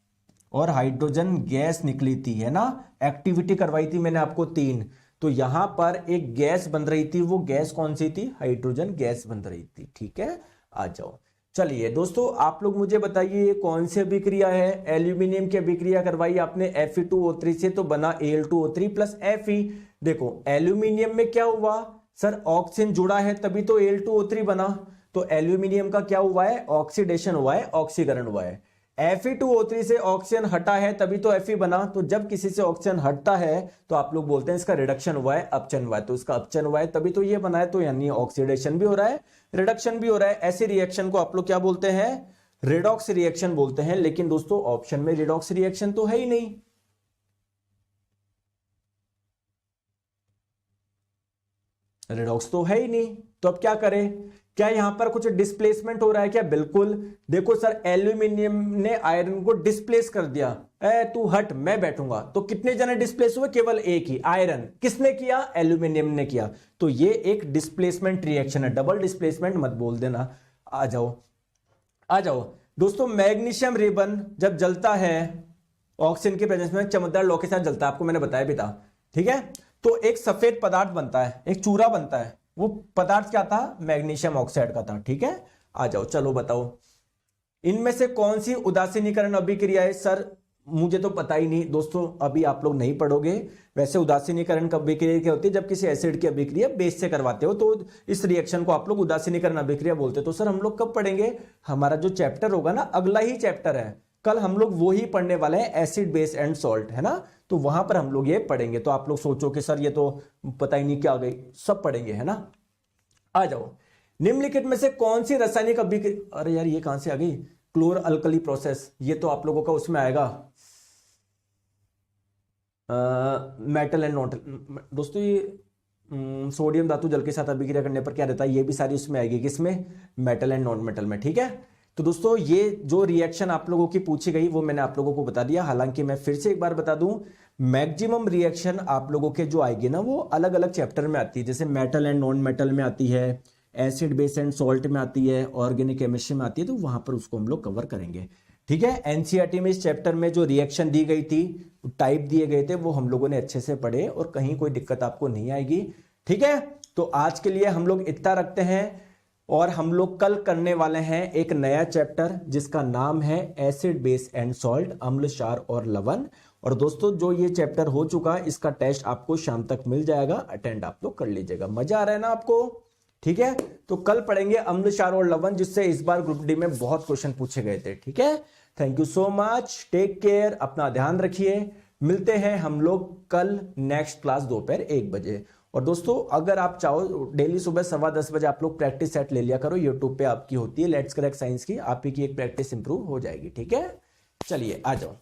और हाइड्रोजन गैस निकली थी, है ना। एक्टिविटी करवाई थी मैंने आपको 3। तो यहां पर एक गैस बन रही थी, वो गैस कौन सी थी, हाइड्रोजन गैस बन रही थी, ठीक है। आ जाओ चलिए दोस्तों आप लोग मुझे बताइए ये कौन सी अभिक्रिया है? एल्यूमिनियम की अभिक्रिया करवाई आपने Fe2O3 से, तो बना Al2O3 प्लस Fe। देखो एल्यूमिनियम में क्या हुआ सर, ऑक्सीजन जुड़ा है तभी तो Al2O3 बना। तो एल्यूमिनियम का क्या हुआ है, ऑक्सीडेशन हुआ है, ऑक्सीकरण हुआ है। Fe2O3 से ऑक्सीजन हटा है तभी तो Fe बना। तो जब किसी से ऑक्सीजन हटता है तो आप लोग बोलते हैं इसका रिडक्शन हुआ है, अपचन हुआ है। तो इसका अपचन हुआ है तभी तो ये बना है, तो यानी ऑक्सीडेशन भी हो रहा है, रिडक्शन भी हो रहा है। ऐसे रिएक्शन को आप लोग क्या बोलते हैं, रिडॉक्स रिएक्शन बोलते हैं। लेकिन दोस्तों ऑप्शन में रिडॉक्स रिएक्शन तो है ही नहीं, रिडॉक्स तो है ही नहीं। तो अब क्या करें, क्या यहां पर कुछ डिस्प्लेसमेंट हो रहा है क्या? बिल्कुल। देखो सर एल्यूमिनियम ने आयरन को डिस्प्लेस कर दिया, तू हट मैं बैठूंगा। तो कितने जने डिस्प्लेस हुए, केवल एक ही, आयरन। किसने किया, एल्यूमिनियम ने किया। तो ये एक डिस्प्लेसमेंट रिएक्शन है, डबल डिस्प्लेसमेंट मत बोल देना। आ जाओ आ जाओ दोस्तों, मैग्नीशियम रिबन जब जलता है ऑक्सीजन के प्रेजेंस में चमकदार लौ के साथ जलता है, आपको मैंने बताया भी था, ठीक है। तो एक सफेद पदार्थ बनता है, एक चूरा बनता है, वो पदार्थ क्या था, मैग्नीशियम ऑक्साइड का था, ठीक है। आ जाओ चलो बताओ इनमें से कौन सी उदासीनीकरण अभिक्रिया है? सर मुझे तो पता ही नहीं दोस्तों, अभी आप लोग नहीं पढ़ोगे। वैसे उदासीनीकरण अभिक्रिया क्या होती है, जब किसी एसिड की अभिक्रिया बेस से करवाते हो तो इस रिएक्शन को आप लोग उदासीनीकरण अभिक्रिया बोलते हो। तो सर हम लोग कब पढ़ेंगे, हमारा जो चैप्टर होगा ना, अगला ही चैप्टर है, कल हम लोग वो ही पढ़ने वाले हैं, एसिड बेस एंड सॉल्ट, है ना। तो वहां पर हम लोग ये पढ़ेंगे। तो आप लोग सोचो कि सर ये तो पता ही नहीं क्या गई, सब पढ़ेंगे, है ना। आ जाओ निम्नलिखित में से कौन सी रासायनिक अभिक्रिया, अरे यार ये कहां से आ गई, क्लोर अल्कली प्रोसेस, ये तो आप लोगों का उसमें आएगा मेटल एंड नॉन। दोस्तों ये सोडियम धातु जल के साथ अभिक्रिया करने पर क्या रहता है, ये भी सारी उसमें आएगी, किसमें, मेटल एंड नॉन मेटल में, ठीक है। तो दोस्तों ये जो रिएक्शन आप लोगों की पूछी गई वो मैंने आप लोगों को बता दिया। हालांकि मैं फिर से एक बार बता दूं, मैक्सिमम रिएक्शन आप लोगों के जो आएगी ना वो अलग अलग चैप्टर में आती है। जैसे मेटल एंड नॉन मेटल में आती है, एसिड बेस एंड सॉल्ट में आती है, ऑर्गेनिक केमिस्ट्री में आती है, तो वहां पर उसको हम लोग कवर करेंगे, ठीक है। एनसीईआरटी में इस चैप्टर में जो रिएक्शन दी गई थी, टाइप दिए गए थे, वो हम लोगों ने अच्छे से पढ़े और कहीं कोई दिक्कत आपको नहीं आएगी, ठीक है। तो आज के लिए हम लोग इतना रखते हैं। और हम लोग कल करने वाले हैं एक नया चैप्टर जिसका नाम है एसिड बेस एंड सॉल्ट, अम्ल क्षार और लवण। और दोस्तों जो ये चैप्टर हो चुका है इसका टेस्ट आपको शाम तक मिल जाएगा, अटेंड आप लोग कर लीजिएगा। मजा आ रहा है ना आपको? ठीक है, तो कल पढ़ेंगे अम्ल क्षार और लवण, जिससे इस बार ग्रुप डी में बहुत क्वेश्चन पूछे गए थे। ठीक है, thank you so much, take care, अपना ध्यान रखिए। मिलते हैं हम लोग कल नेक्स्ट क्लास दोपहर 1 बजे। और दोस्तों अगर आप चाहो डेली सुबह 10:15 बजे आप लोग प्रैक्टिस सेट ले लिया करो, यूट्यूब पे आपकी होती है लेट्स करेक्ट साइंस की, आप ही की एक प्रैक्टिस इंप्रूव हो जाएगी। ठीक है, चलिए आ जाओ।